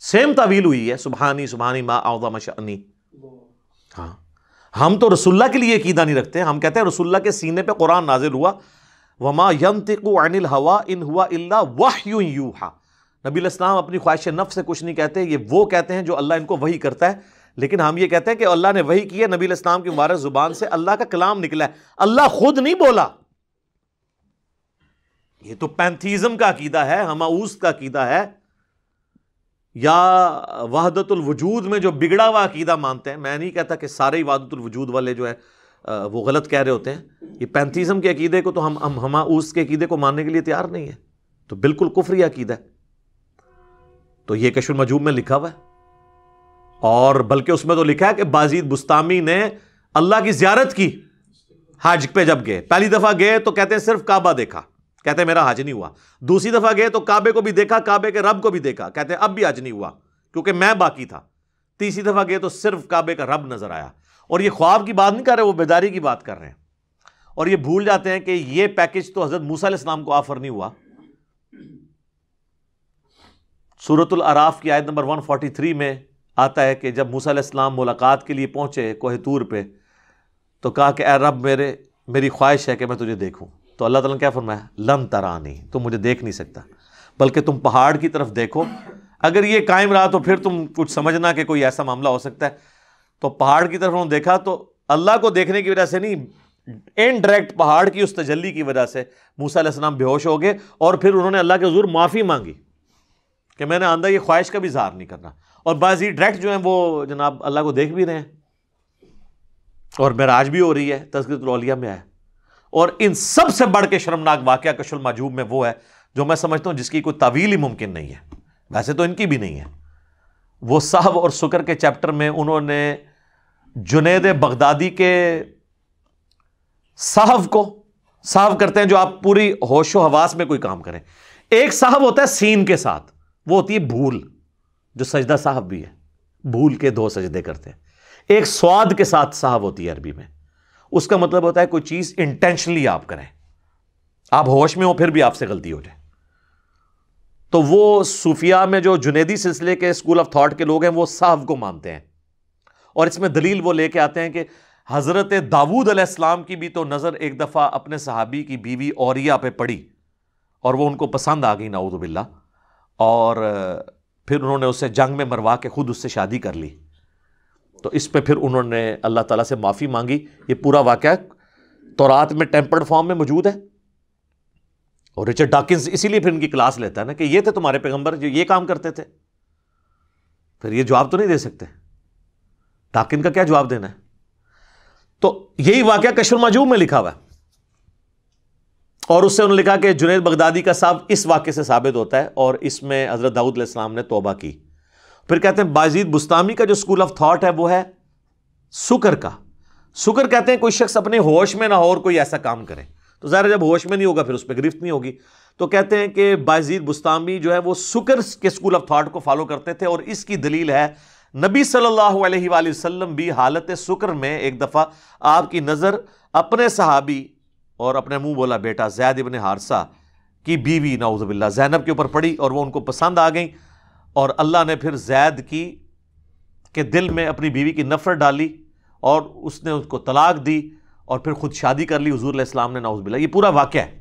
سیم تعویل ہوئی ہے، سبحانی سبحانی ما اعظم شأنی. ہاں ہم تو رسول اللہ کے لیے عقیدہ نہیں رکھتے، ہم کہتے ہیں رسول اللہ کے سینے پہ قرآن نازل ہوا، وما ينطق عن الهوى ان هو الا وحی یوحى. نبی علیہ السلام اپنی خواہش نفس سے کچھ نہیں کہتے، یہ وہ کہتے ہیں جو اللہ ان کو وحی کرتا ہے. لیکن ہم یہ کہتے ہیں کہ اللہ نے وحی کی ہے، نبی علیہ السلام کی مبارک زبان سے اللہ کا کلام نکلا ہے، اللہ خود نہیں بولا. یہ تو پینتھیزم کا عقیدہ ہے، ہماؤس کا عقیدہ ہے، یا وحدت الوجود میں جو بگڑا ہوا عقیدہ مانتے ہیں. میں نہیں کہتا کہ سارے ہی وحدت الوجود والے جو ہے وہ غلط کہہ رہے ہوتے ہیں. یہ پینتھیزم کے عقیدے کو تو ہم ہماؤس کے عقیدے کو ماننے کے لیے تیار نہیں ہے، تو بالکل کفری عقیدہ ہے. تو یہ کشف المجوب میں لکھا ہوا ہے، اور بلکہ اس میں تو لکھا ہے کہ بازید بستامی نے اللہ کی زیارت کی حج پہ. جب گئے پہلی دفعہ گئے تو کہتے ہیں صرف کعبہ دیکھا، کہتے ہیں میرا حج نہیں ہوا. دوسری دفعہ گئے تو کعبے کو بھی دیکھا، کعبے کے رب کو بھی دیکھا، کہتے ہیں اب بھی حج نہیں ہوا کیونکہ میں باقی تھا. تیسری دفعہ گئے تو صرف کعبے کا رب نظر آیا. اور یہ خواب کی بات نہیں کر رہے، وہ بیداری کی بات کر رہے ہیں. اور یہ بھول جاتے ہیں کہ یہ پیکج تو حضرت موسیٰ علیہ السلام کو آفر نہیں ہوا. سورۃ الاعراف کی آیت نمبر 143 میں آتا ہے کہ جب موسیٰ علیہ السلام ملاقات کے لیے پہنچے کوہ طور پہ تو کہا کہ اے رب میری خواہش ہے کہ میں تجھے دیکھوں. تو اللہ تعالیٰ نے کیا فرمایا؟ لن ترانی، تم مجھے دیکھ نہیں سکتا، بلکہ تم پہاڑ کی طرف دیکھو. اگر یہ قائم رہا تو پھر تم کچھ سمجھنا کہ کوئی ایسا معاملہ ہو سکتا ہے. تو پہاڑ کی طرف انہوں نے دیکھا تو اللہ کو دیکھنے کی وجہ سے نہیں، انڈائریکٹ پہاڑ کی اس تجلی کی وجہ سے موسیٰ علیہ السلام بے ہوش ہو گئے. اور پھر انہوں نے اللہ کے حضور معافی مانگی کہ میں نے آندہ یہ خواہش کا بھی اظہار نہیں کرنا. اور بعضی ڈائریکٹ جو ہیں وہ جناب اللہ کو دیکھ بھی رہے ہیں، اور معراج بھی ہو رہی ہے، تذکرۃ الاولیاء میں آیا. اور ان سب سے بڑھ کے شرمناک واقعہ کشف المحجوب میں وہ ہے جو میں سمجھتا ہوں جس کی کوئی تعویل ہی ممکن نہیں ہے، ویسے تو ان کی بھی نہیں ہے. وہ صحو اور سکر کے چیپٹر میں انہوں نے جنید بغدادی کے صحو کو صحو کرتے ہیں جو آپ پوری ہوش و حواس میں کوئی کام کریں. ایک صحو ہوتا ہے سین کے ساتھ، وہ ہوتی ہے بھول، جو سجدہ صحو بھی ہے، بھول کے 2 سجدے کرتے ہیں. ایک سواد کے ساتھ صحو ہوتی ہے عربی میں، اس کا مطلب ہوتا ہے کوئی چیز انٹینشنلی آپ کریں، آپ ہوش میں ہو پھر بھی آپ سے غلطی ہو جائے. تو وہ صوفیاء میں جو جنیدی سلسلے کے اسکول آف تھاٹ کے لوگ ہیں وہ صحو کو مانتے ہیں. اور اس میں دلیل وہ لے کے آتے ہیں کہ حضرت داؤد علیہ السلام کی بھی تو نظر ایک دفعہ اپنے صحابی کی بیوی اوریا پہ پڑی اور وہ ان کو پسند آ گئی نعوذ باللہ، اور پھر انہوں نے اسے جنگ میں مروا کے خود اس سے شادی کر لی. تو اس پہ پھر انہوں نے اللہ تعالیٰ سے معافی مانگی. یہ پورا واقعہ تورات میں ٹیمپرڈ فارم میں موجود ہے. اور رچرڈ ڈاکنز اسی لیے پھر ان کی کلاس لیتا ہے نا کہ یہ تھے تمہارے پیغمبر جو یہ کام کرتے تھے. پھر یہ جواب تو نہیں دے سکتے، ڈاکن کا کیا جواب دینا ہے. تو یہی واقعہ کشف المحجوب میں لکھا ہوا ہے. اور اس سے انہوں نے لکھا کہ جنید بغدادی کا صاحب اس واقعے سے ثابت ہوتا ہے، اور اس میں حضرت داؤد علیہ السلام نے توبہ کی. پھر کہتے ہیں بازید بستامی کا جو اسکول آف تھاٹ ہے وہ ہے سکر کا. سکر کہتے ہیں کوئی شخص اپنے ہوش میں نہ ہو اور کوئی ایسا کام کرے، تو ظاہر جب ہوش میں نہیں ہوگا پھر اس پہ گرفت نہیں ہوگی. تو کہتے ہیں کہ بازید بستامی جو ہے وہ سکر کے اسکول آف تھاٹ کو فالو کرتے تھے. اور اس کی دلیل ہے نبی صلی اللہ علیہ وآلہ وسلم بھی حالت سکر میں ایک دفعہ آپ کی نظر اپنے صحابی اور اپنے منہ بولا بیٹا زید ابن حارثہ کی بیوی نعوذ باللہ زینب کے اوپر پڑی، اور وہ ان کو پسند آ گئیں. اور اللہ نے پھر زید کے دل میں اپنی بیوی کی نفرت ڈالی اور اس نے اس کو طلاق دی اور پھر خود شادی کر لی حضور علیہ السلام نے نعوذ باللہ. یہ پورا واقعہ ہے.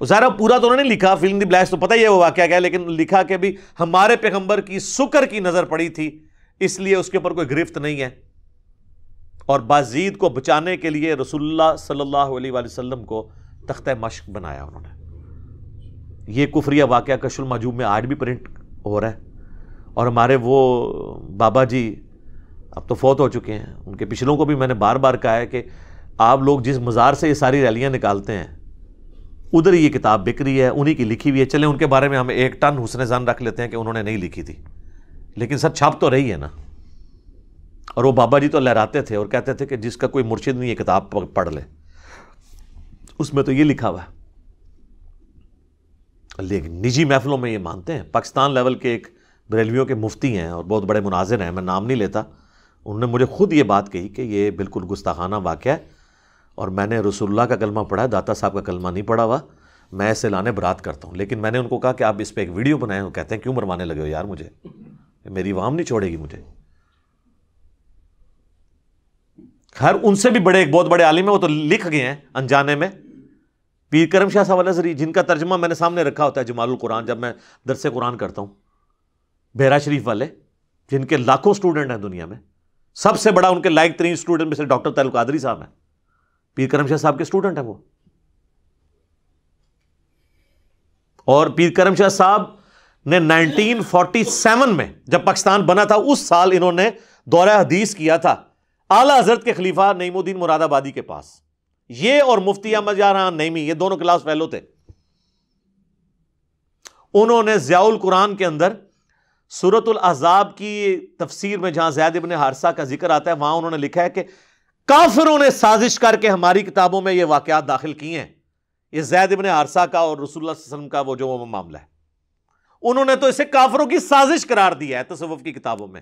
ظاہر پورا تو انہوں نے لکھا، فلم دی بلیکس تو پتہ ہی ہے وہ واقعہ کیا ہے، لیکن لکھا کہ بھی ہمارے پیغمبر کی سکر کی نظر پڑی تھی اس لیے اس کے اوپر کوئی گرفت نہیں ہے. اور بازید کو بچانے کے لیے رسول اللہ صلی اللہ علیہ وآلہ وسلم کو تختہ مشق بنایا انہوں نے. یہ کفریہ واقعہ کشف المحجوب میں آج بھی پرنٹ ہو رہا ہے. اور ہمارے وہ بابا جی اب تو فوت ہو چکے ہیں، ان کے پچھلوں کو بھی میں نے بار بار کہا ہے کہ آپ لوگ جس مزار سے یہ ساری ریلیاں نکالتے ہیں ادھر یہ کتاب بک رہی ہے، انہی کی لکھی ہوئی ہے. چلیں ان کے بارے میں ہم 1 ٹن حسن ظن رکھ لیتے ہیں کہ انہوں نے نہیں لکھی تھی، لیکن سر چھپ تو رہی ہے نا. اور وہ بابا جی تو لہراتے تھے اور کہتے تھے کہ جس کا کوئی مرشد نہیں یہ کتاب پڑھ لے. اس میں تو یہ لکھا ہوا ہے. لیکن نجی محفلوں میں یہ مانتے ہیں. پاکستان لیول کے ایک بریلویوں کے مفتی ہیں اور بہت بڑے مناظر ہیں، میں نام نہیں لیتا، انہوں نے مجھے خود یہ بات کہی کہ یہ بالکل گستاخانہ واقعہ ہے اور میں نے رسول اللہ کا کلمہ پڑھا ہے، داتا صاحب کا کلمہ نہیں پڑھا ہوا، میں اسے لانے برات کرتا ہوں. لیکن میں نے ان کو کہا کہ آپ اس پہ ایک ویڈیو بنائیں. وہ کہتے ہیں کیوں مروانے لگے ہو یار مجھے، میری عوام نہیں چھوڑے گی مجھے. خیر ان سے بھی بڑے ایک بہت بڑے عالم ہیں, وہ تو لکھ گئے ہیں انجانے میں, پیر کرم شاہ صاحب الازہری, جن کا ترجمہ میں نے سامنے رکھا ہوتا ہے جمال القرآن جب میں درس قرآن کرتا ہوں, بحیرہ شریف والے, جن کے لاکھوں سٹوڈنٹ ہیں دنیا میں. سب سے بڑا ان کے لائق ترین سٹوڈنٹ میں سے ڈاکٹر طاہر القادری صاحب ہیں, پیر کرم شاہ صاحب کے سٹوڈنٹ ہیں وہ. اور پیر کرم شاہ صاحب نے 1947 میں جب پاکستان بنا تھا, اس سال انہوں نے دورہ حدیث کیا تھا اعلیٰ حضرت کے خلیفہ نعیم الدین مراد آبادی کے پاس. یہ اور مفتی احمد جان نعیمی, یہ دونوں کلاس فیلو تھے. انہوں نے ضیاء القرآن کے اندر سورۃ الاحزاب کی تفسیر میں جہاں زید ابن حارثہ کا ذکر آتا ہے, وہاں انہوں نے لکھا ہے کہ کافروں نے سازش کر کے ہماری کتابوں میں یہ واقعات داخل کیے ہیں. یہ زید ابن حارثہ کا اور رسول اللہ صلی اللہ علیہ وسلم کا وہ جو معاملہ ہے, انہوں نے تو اسے کافروں کی سازش قرار دیا ہے تصوف کی کتابوں میں.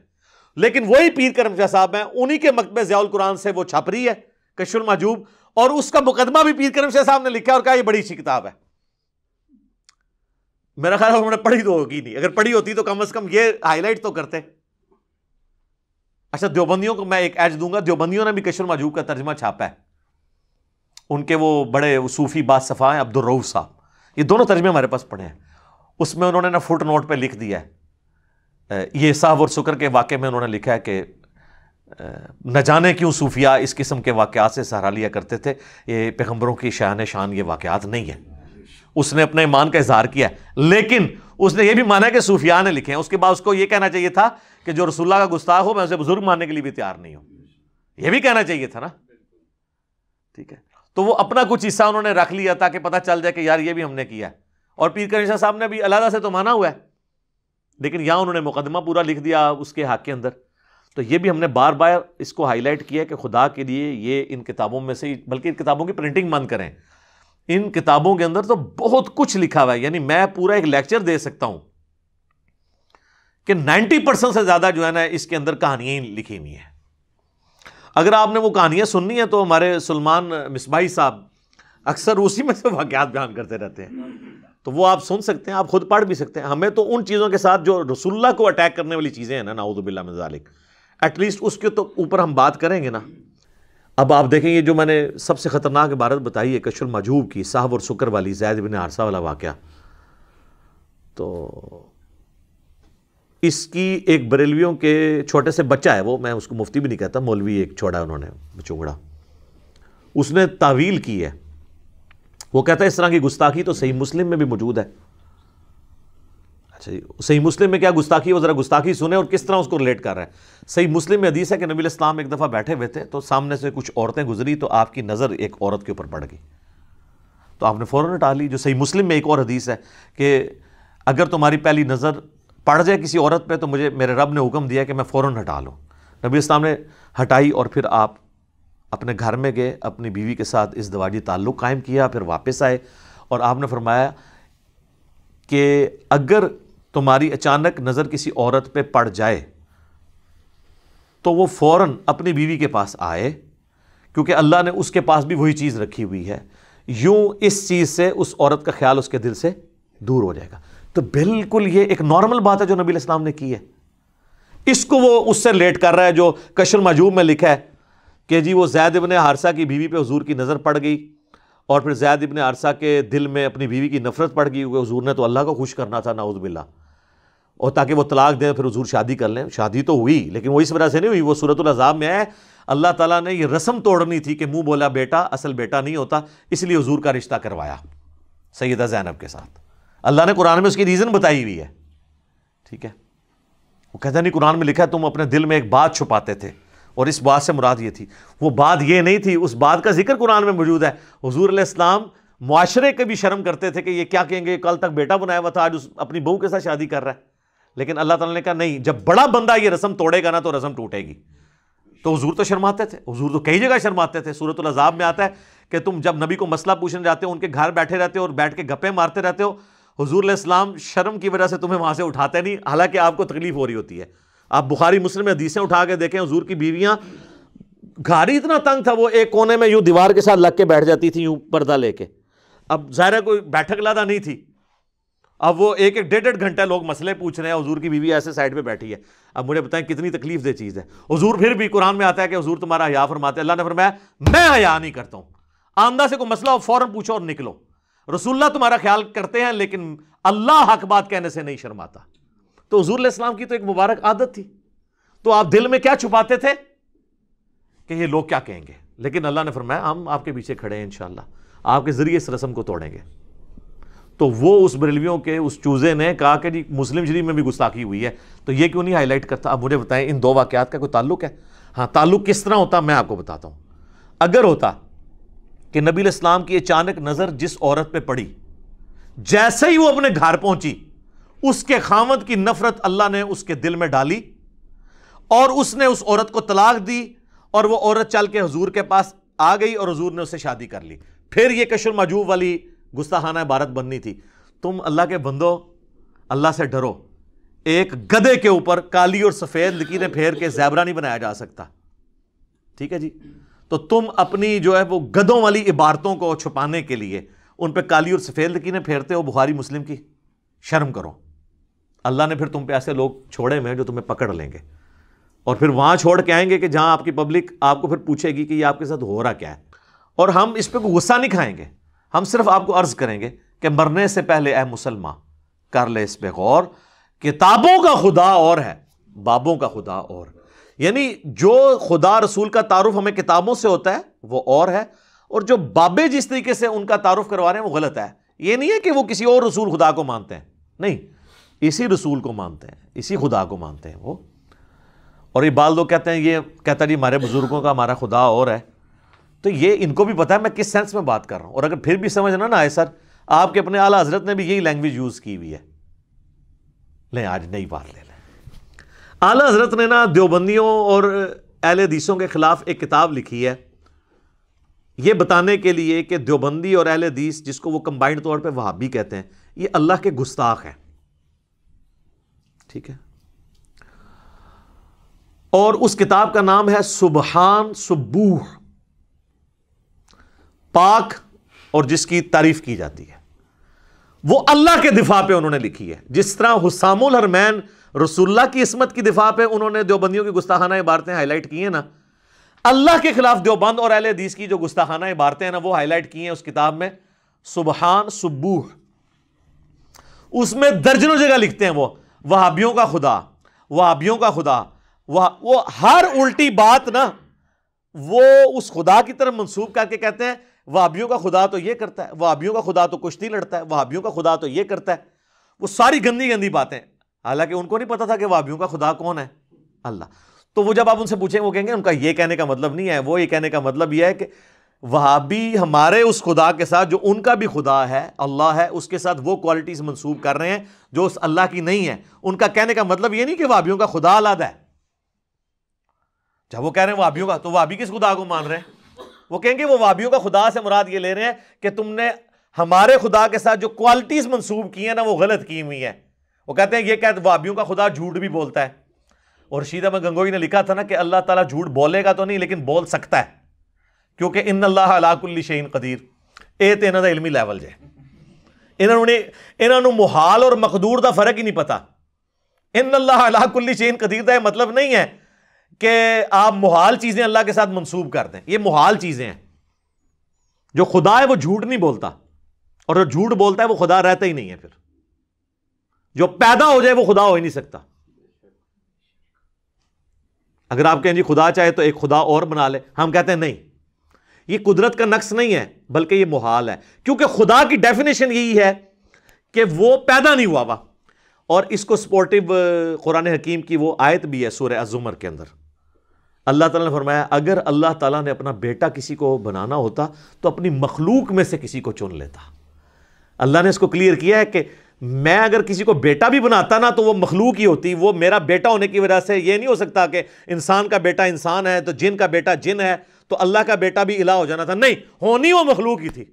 لیکن وہی پیر کرم شاہ صاحب ہیں, انہی کے مکتبہ ضیاء القرآن سے وہ چھپ رہی ہے کشف المحجوب, اور اس کا مقدمہ بھی پیر کرم شاہ صاحب نے لکھا اور کہا یہ بڑی اچھی کتاب ہے. میرا خیال ہے انہوں نے پڑھی تو ہوگی نہیں, اگر پڑھی ہوتی تو کم از کم یہ ہائی لائٹ تو کرتے. اچھا دیوبندیوں کو میں ایک ایج دوں گا, دیوبندیوں نے بھی کشف المحجوب کا ترجمہ چھاپا ہے. ان کے وہ بڑے صوفی باز صفا ہیں عبد الرؤف صاحب, یہ دونوں ترجمے ہمارے پاس پڑھے ہیں. اس میں انہوں نے نا فٹ نوٹ پہ لکھ دیا ہے, یہ صاحب اور سکر کے واقعے میں انہوں نے لکھا ہے کہ نہ جانے کیوں صوفیاء اس قسم کے واقعات سے سہارا لیا کرتے تھے, یہ پیغمبروں کی شان یہ واقعات نہیں ہیں. اس نے اپنے ایمان کا اظہار کیا ہے, لیکن اس نے یہ بھی مانا کہ صوفیاء نے لکھے ہیں. اس کے بعد اس کو یہ کہنا چاہیے تھا کہ جو رسول اللہ کا گستاخ ہو میں اسے بزرگ ماننے کے لیے بھی تیار نہیں ہوں, یہ بھی کہنا چاہیے تھا نا. ٹھیک ہے, تو وہ اپنا کچھ حصہ انہوں نے رکھ لیا تاکہ پتہ چل جائے کہ یار یہ بھی ہم نے کیا ہے. اور پیر کرم شاہ صاحب نے بھی علیحدہ سے تو مانا ہوا ہے, لیکن یہاں انہوں نے مقدمہ پورا لکھ دیا اس کے حق کے اندر. تو یہ بھی ہم نے بار بار اس کو ہائی لائٹ کیا کہ خدا کے لیے یہ ان کتابوں میں سے, بلکہ ان کتابوں کی پرنٹنگ بند کریں. ان کتابوں کے اندر تو بہت کچھ لکھا ہوا ہے, یعنی میں پورا ایک لیکچر دے سکتا ہوں کہ 90% سے زیادہ جو ہے نا اس کے اندر کہانیاں لکھی ہوئی ہیں. اگر آپ نے وہ کہانیاں سننی ہیں تو ہمارے سلمان مصباحی صاحب اکثر اسی میں سے واقعات بیان کرتے رہتے ہیں, تو وہ آپ سن سکتے ہیں, آپ خود پڑھ بھی سکتے ہیں. ہمیں تو ان چیزوں کے ساتھ جو رسول اللہ کو اٹیک کرنے والی چیزیں ہیں نا, نعوذ باللہ من ذالک, ایٹ لیسٹ اس کے تو اوپر ہم بات کریں گے نا. اب آپ دیکھیں یہ جو میں نے سب سے خطرناک عبارت بتائی ہے کشف المحجوب کی, صاحب اور سکر والی, زید بن حارثہ والا واقعہ, تو اس کی ایک بریلویوں کے چھوٹے سے بچہ ہے, وہ میں اس کو مفتی بھی نہیں کہتا, مولوی ایک چھوڑا انہوں نے چونگڑا, اس نے تعویل کی ہے. وہ کہتا ہے اس طرح کی گستاخی تو صحیح مسلم میں بھی موجود ہے. اچھا جی, صحیح مسلم میں کیا گستاخی, وہ ذرا گستاخی سنے اور کس طرح اس کو ریلیٹ کر رہا ہے. صحیح مسلم میں حدیث ہے کہ نبی علیہ السلام ایک دفعہ بیٹھے ہوئے تھے, تو سامنے سے کچھ عورتیں گزری, تو آپ کی نظر ایک عورت کے اوپر پڑ گئی, تو آپ نے فوراً ہٹا لی. جو صحیح مسلم میں ایک اور حدیث ہے کہ اگر تمہاری پہلی نظر پڑ جائے کسی عورت پہ تو میرے رب نے حکم دیا کہ میں فوراً ہٹا لوں. نبی علیہ السلام نے ہٹائی, اور پھر آپ اپنے گھر میں گئے, اپنی بیوی کے ساتھ ازدواجی تعلق قائم کیا, پھر واپس آئے, اور آپ نے فرمایا کہ اگر تمہاری اچانک نظر کسی عورت پہ پڑ جائے تو وہ فوراً اپنی بیوی کے پاس آئے, کیونکہ اللہ نے اس کے پاس بھی وہی چیز رکھی ہوئی ہے, یوں اس چیز سے اس عورت کا خیال اس کے دل سے دور ہو جائے گا. تو بالکل یہ ایک نارمل بات ہے جو نبی علیہ السلام نے کی ہے. اس کو وہ اس سے ریلیٹ کر رہا ہے جو کشف المحجوب میں لکھا ہے کہ جی وہ زید ابن حارثہ کی بیوی پہ حضور کی نظر پڑ گئی, اور پھر زید ابن حارثہ کے دل میں اپنی بیوی کی نفرت پڑ گئی, کیونکہ حضور نے تو اللہ کو خوش کرنا تھا نعوذ باللہ, اور تاکہ وہ طلاق دیں پھر حضور شادی کر لیں. شادی تو ہوئی لیکن وہ اس وجہ سے نہیں ہوئی, وہ سورۃ الاحزاب میں ہے اللہ تعالیٰ نے یہ رسم توڑنی تھی کہ منہ بولا بیٹا اصل بیٹا نہیں ہوتا, اس لیے حضور کا رشتہ کروایا سیدہ زینب کے ساتھ. اللہ نے قرآن میں اس کی ریزن بتائی ہوئی ہے. ٹھیک ہے, وہ کہتا نہیں قرآن میں لکھا ہے تم اپنے دل میں ایک بات چھپاتے تھے, اور اس بات سے مراد یہ تھی, وہ بات یہ نہیں تھی, اس بات کا ذکر قرآن میں موجود ہے. حضور علیہ السلام معاشرے کے بھی شرم کرتے تھے کہ یہ کیا کہیں گے, کل تک بیٹا بنایا ہوا تھا, آج اپنی بہو کے ساتھ شادی کر رہا ہے. لیکن اللہ تعالیٰ نے کہا نہیں, جب بڑا بندہ یہ رسم توڑے گا نا تو رسم ٹوٹے گی. تو حضور تو شرماتے تھے, حضور تو کئی جگہ شرماتے تھے. سورۃ الاحزاب میں آتا ہے کہ تم جب نبی کو مسئلہ پوچھنے جاتے ہو, ان کے گھر بیٹھے رہتے ہو اور بیٹھ کے گپیں مارتے رہتے ہو, حضور علیہ السلام شرم کی وجہ سے تمہیں وہاں سے اٹھاتے نہیں, حالانکہ آپ کو تکلیف ہو رہی ہوتی ہے. آپ بخاری مسلم میں حدیثیں اٹھا کے دیکھیں, حضور کی بیویاں, گھر ہی اتنا تنگ تھا, وہ ایک کونے میں یوں دیوار کے ساتھ لگ کے بیٹھ جاتی تھی یوں پردہ لے کے. اب ظاہر ہے کوئی بیٹھک لادہ نہیں تھی, اب وہ ایک ڈیڑھ گھنٹہ لوگ مسئلے پوچھ رہے ہیں، حضور کی بیوی ایسے سائڈ پہ بیٹھی ہے. اب مجھے بتائیں کتنی تکلیف دہ چیز ہے. حضور پھر بھی قرآن میں آتا ہے کہ حضور تمہارا حیا فرماتے ہیں. اللہ نے فرمایا میں حیا نہیں کرتا ہوں، آمدہ سے کوئی مسئلہ ہو فوراً پوچھو اور نکلو. رسول اللہ تمہارا خیال کرتے ہیں لیکن اللہ حق بات کہنے سے نہیں شرماتا. تو حضور علیہ السلام کی تو ایک مبارک عادت تھی. تو آپ دل میں کیا چھپاتے تھے کہ یہ لوگ کیا کہیں گے، لیکن اللہ نے فرمایا ہم آپ کے پیچھے کھڑے ہیں، انشاءاللہ آپ کے ذریعے اس رسم کو توڑیں گے. تو وہ اس بریلویوں کے اس چوزے نے کہا کہ جی مسلم شریف میں بھی گستاخی ہوئی ہے، تو یہ کیوں نہیں ہائی لائٹ کرتا؟ اب مجھے بتائیں ان دو واقعات کا کوئی تعلق ہے؟ ہاں، تعلق کس طرح ہوتا میں آپ کو بتاتا ہوں. اگر ہوتا کہ نبی علیہ السلام کی اچانک نظر جس عورت پہ پڑی، جیسے ہی وہ اپنے گھر پہنچی اس کے خاوند کی نفرت اللہ نے اس کے دل میں ڈالی اور اس نے اس عورت کو طلاق دی، اور وہ عورت چل کے حضور کے پاس آ گئی اور حضور نے اسے شادی کر لی. پھر یہ کشف المحجوب والی گستاخانہ عبارت بننی تھی. تم اللہ کے بندو اللہ سے ڈرو. ایک گدھے کے اوپر کالی اور سفید لکیریں پھیر کے زیبرا نہیں بنایا جا سکتا، ٹھیک ہے جی؟ تو تم اپنی جو ہے وہ گدھوں والی عبارتوں کو چھپانے کے لیے ان پہ کالی اور سفید لکیریں پھیرتے ہو. بخاری مسلم کی شرم کرو. اللہ نے پھر تم پہ ایسے لوگ چھوڑے ہوئے ہیں جو تمہیں پکڑ لیں گے اور پھر وہاں چھوڑ کے آئیں گے کہ جہاں آپ کی پبلک آپ کو پھر پوچھے گی کہ یہ آپ کے ساتھ ہو رہا کیا ہے. اور ہم اس پہ کوئی غصہ نہیں کھائیں گے، ہم صرف آپ کو عرض کریں گے کہ مرنے سے پہلے اے مسلمان کر لے اس پہ غور. کتابوں کا خدا اور ہے، بابوں کا خدا اور. یعنی جو خدا رسول کا تعارف ہمیں کتابوں سے ہوتا ہے وہ اور ہے، اور جو بابے جس طریقے سے ان کا تعارف کروا رہے ہیں وہ غلط ہے. یہ نہیں ہے کہ وہ کسی اور رسول خدا کو مانتے ہیں، نہیں، اسی رسول کو مانتے ہیں، اسی خدا کو مانتے ہیں وہ. اور یہ بال لوگ کہتے ہیں یہ کہتا جی ہمارے بزرگوں کا ہمارا خدا اور ہے. تو یہ ان کو بھی پتا ہے میں کس سینس میں بات کر رہا ہوں. اور اگر پھر بھی سمجھنا نہ آئے سر، آپ کے اپنے اعلیٰ حضرت نے بھی یہی لینگویج یوز کی ہوئی ہے. لیں آج نئی بات لے لیں. اعلیٰ حضرت نے نا دیوبندیوں اور اہل حدیثوں کے خلاف ایک کتاب لکھی ہے یہ بتانے کے لیے کہ دیوبندی اور اہل حدیث، جس کو وہ کمبائنڈ طور پہ وہابی کہتے ہیں، یہ اللہ کے گستاخ ہیں، ٹھیک ہے؟ اور اس کتاب کا نام ہے سبحان سبوح، پاک اور جس کی تعریف کی جاتی ہے. وہ اللہ کے دفاع پہ انہوں نے لکھی ہے. جس طرح حسام الحرمین رسول اللہ کی عصمت کی دفاع پہ انہوں نے دیوبندیوں کی گستاخانہ عبارتیں ہائی لائٹ کی ہیں نا، اللہ کے خلاف دیوبند اور اہل حدیث کی جو گستاخانہ عبارتیں ہیں نا وہ ہائی لائٹ کی ہیں اس کتاب میں سبحان سبوح. اس میں درجنوں جگہ لکھتے ہیں وہ وہابیوں کا خدا، وہابیوں کا خدا. وہ ہر الٹی بات نا وہ اس خدا کی طرف منسوب کر کے کہتے ہیں وہابیوں کا خدا تو یہ کرتا ہے، وہابیوں کا خدا تو کشتی لڑتا ہے، وہابیوں کا خدا تو یہ کرتا ہے. وہ ساری گندی گندی باتیں، حالانکہ ان کو نہیں پتا تھا کہ وہابیوں کا خدا کون ہے، اللہ. تو وہ جب آپ ان سے پوچھیں وہ کہیں گے ان کا یہ کہنے کا مطلب نہیں ہے، وہ یہ کہنے کا مطلب یہ ہے کہ وہابی ہمارے اس خدا کے ساتھ جو ان کا بھی خدا ہے اللہ ہے، اس کے ساتھ وہ کوالٹیز منسوب کر رہے ہیں جو اس اللہ کی نہیں ہے. ان کا کہنے کا مطلب یہ نہیں کہ وہابیوں کا خدا علیحدہ ہے. جب وہ کہہ رہے ہیں وہابیوں کا، تو وہابی کس خدا کو مان رہے ہیں؟ وہ کہیں گے وہ وہابیوں کا خدا سے مراد یہ لے رہے ہیں کہ تم نے ہمارے خدا کے ساتھ جو کوالٹیز منسوب کی ہیں نا وہ غلط کی ہوئی ہیں. وہ کہتے ہیں یہ کہتے وہابیوں کا خدا جھوٹ بھی بولتا ہے. اور رشید احمد گنگوئی نے لکھا تھا نا کہ اللہ تعالیٰ جھوٹ بولے گا تو نہیں لیکن بول سکتا ہے، کیونکہ ان اللہ علی کل شیء قدیر. اے تے انہاں دا علمی لیول جے، انہاں نوں محال اور مقدور دا فرق ہی نہیں پتا. ان اللہ علی کل شیء قدیر دا مطلب نہیں ہے کہ آپ محال چیزیں اللہ کے ساتھ منسوب کر دیں. یہ محال چیزیں ہیں. جو خدا ہے وہ جھوٹ نہیں بولتا، اور جو جھوٹ بولتا ہے وہ خدا رہتا ہی نہیں ہے. پھر جو پیدا ہو جائے وہ خدا ہو ہی نہیں سکتا. اگر آپ کہیں جی خدا چاہے تو ایک خدا اور بنا لے، ہم کہتے ہیں نہیں، یہ قدرت کا نقص نہیں ہے بلکہ یہ محال ہے، کیونکہ خدا کی ڈیفینیشن یہی ہے کہ وہ پیدا نہیں ہوا. اور اس کو سپورٹیو قرآن حکیم کی وہ آیت بھی ہے سورہ الزمر کے اندر. اللہ تعالیٰ نے فرمایا اگر اللہ تعالیٰ نے اپنا بیٹا کسی کو بنانا ہوتا تو اپنی مخلوق میں سے کسی کو چن لیتا. اللہ نے اس کو کلیئر کیا ہے کہ میں اگر کسی کو بیٹا بھی بناتا نا تو وہ مخلوق ہی ہوتی. وہ میرا بیٹا ہونے کی وجہ سے یہ نہیں ہو سکتا کہ انسان کا بیٹا انسان ہے تو جن کا بیٹا جن ہے تو اللہ کا بیٹا بھی الہ ہو جانا تھا. نہیں، ہونی وہ مخلوق ہی تھی،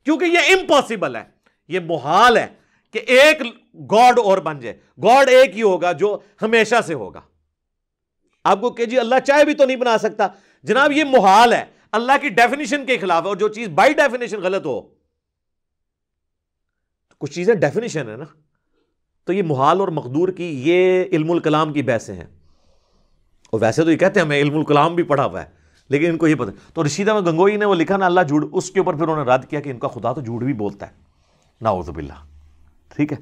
کیونکہ یہ امپاسبل ہے، یہ محال ہے کہ ایک گاڈ اور بن جائے. گاڈ ایک ہی ہوگا جو ہمیشہ سے ہوگا. آپ کو کہ جی اللہ چاہے بھی تو نہیں بنا سکتا، جناب یہ محال ہے، اللہ کی ڈیفینیشن کے خلاف ہے. اور جو چیز بائی ڈیفینیشن غلط ہو کچھ چیزیں ڈیفینیشن ہے نا. تو یہ محال اور مقدور کی یہ علم الکلام کی بحثیں ہیں. اور ویسے تو یہ کہتے ہیں ہمیں علم الکلام بھی پڑھا ہوا ہے, لیکن ان کو یہ پتہ. تو رشید احمد گنگوئی نے وہ لکھا نا اللہ جھوٹ, اس کے اوپر پھر انہوں نے رد کیا کہ ان کا خدا تو جھوٹ بھی بولتا ہے, نعوذ باللہ. ٹھیک ہے,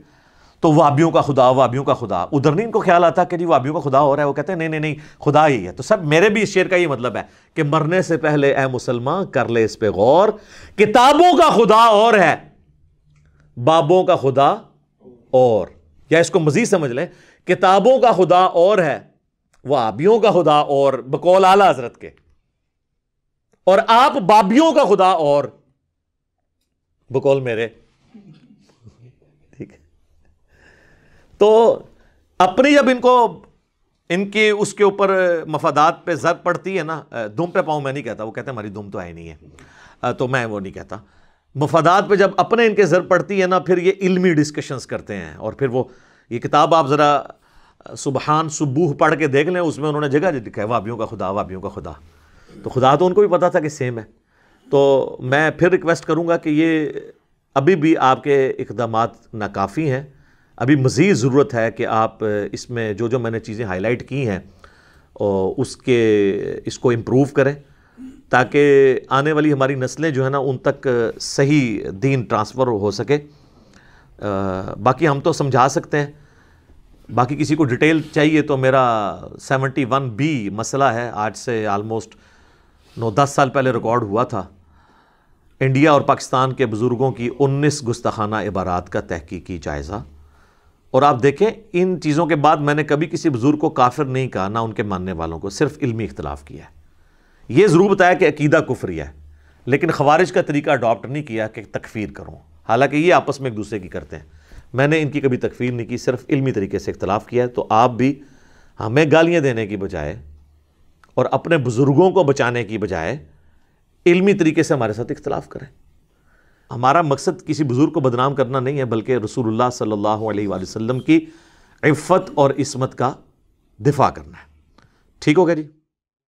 تو وہابیوں کا خدا, وہابیوں کا خدا. ادھر نہیں ان کو خیال آتا کہ جی وہابیوں کا خدا ہو رہا ہے, وہ کہتے ہیں نہیں نہیں نہیں خدا ہی ہے. تو سب میرے بھی اس شعر کا یہ مطلب ہے کہ مرنے سے پہلے اے مسلمان کر لے اس پہ غور, کتابوں کا خدا اور ہے, بابوں کا خدا اور. یا اس کو مزید سمجھ لیں, کتابوں کا خدا اور ہے, وہابیوں کا خدا اور, بقول اعلی حضرت کے, اور آپ بابیوں کا خدا اور, بقول میرے. ٹھیک ہے, تو اپنی جب ان کو ان کے اس کے اوپر مفادات پہ ضرب پڑتی ہے نا, دم پہ پاؤں میں نہیں کہتا, وہ کہتے ہیں ہماری دم تو ہے نہیں ہے, تو میں وہ نہیں کہتا. مفادات پہ جب اپنے ان کے ضرب پڑتی ہے نا, پھر یہ علمی ڈسکشنز کرتے ہیں. اور پھر وہ یہ کتاب آپ ذرا سبحان سبوح پڑھ کے دیکھ لیں, اس میں انہوں نے جگہ لکھا ہے وہابیوں کا خدا, وہابیوں کا خدا. تو خدا تو ان کو بھی پتا تھا کہ سیم ہے. تو میں پھر ریکویسٹ کروں گا کہ یہ ابھی بھی آپ کے اقدامات ناکافی ہیں, ابھی مزید ضرورت ہے کہ آپ اس میں جو میں نے چیزیں ہائی لائٹ کی ہیں اس کو امپروو کریں, تاکہ آنے والی ہماری نسلیں جو ہے نا ان تک صحیح دین ٹرانسفر ہو سکے. باقی ہم تو سمجھا سکتے ہیں, باقی کسی کو ڈیٹیل چاہیے تو میرا 71B مسئلہ ہے, آج سے آلموسٹ 9-10 سال پہلے ریکارڈ ہوا تھا. انڈیا اور پاکستان کے بزرگوں کی 19 گستاخانہ عبارات کا تحقیقی جائزہ. اور آپ دیکھیں ان چیزوں کے بعد میں نے کبھی کسی بزرگ کو کافر نہیں کہا, نہ ان کے ماننے والوں کو, صرف علمی اختلاف کیا ہے. یہ ضرور بتایا کہ عقیدہ کفری ہے, لیکن خوارج کا طریقہ اڈاپٹ نہیں کیا کہ تکفیر کروں, حالانکہ یہ آپس میں ایک دوسرے کی کرتے ہیں. میں نے ان کی کبھی تکفیر نہیں کی, صرف علمی طریقے سے اختلاف کیا ہے. تو آپ بھی ہمیں گالیاں دینے کی بجائے اور اپنے بزرگوں کو بچانے کی بجائے علمی طریقے سے ہمارے ساتھ اختلاف کریں. ہمارا مقصد کسی بزرگ کو بدنام کرنا نہیں ہے, بلکہ رسول اللہ صلی اللہ علیہ وآلہ وسلم کی عفت اور عصمت کا دفاع کرنا ہے. ٹھیک ہوگا جی.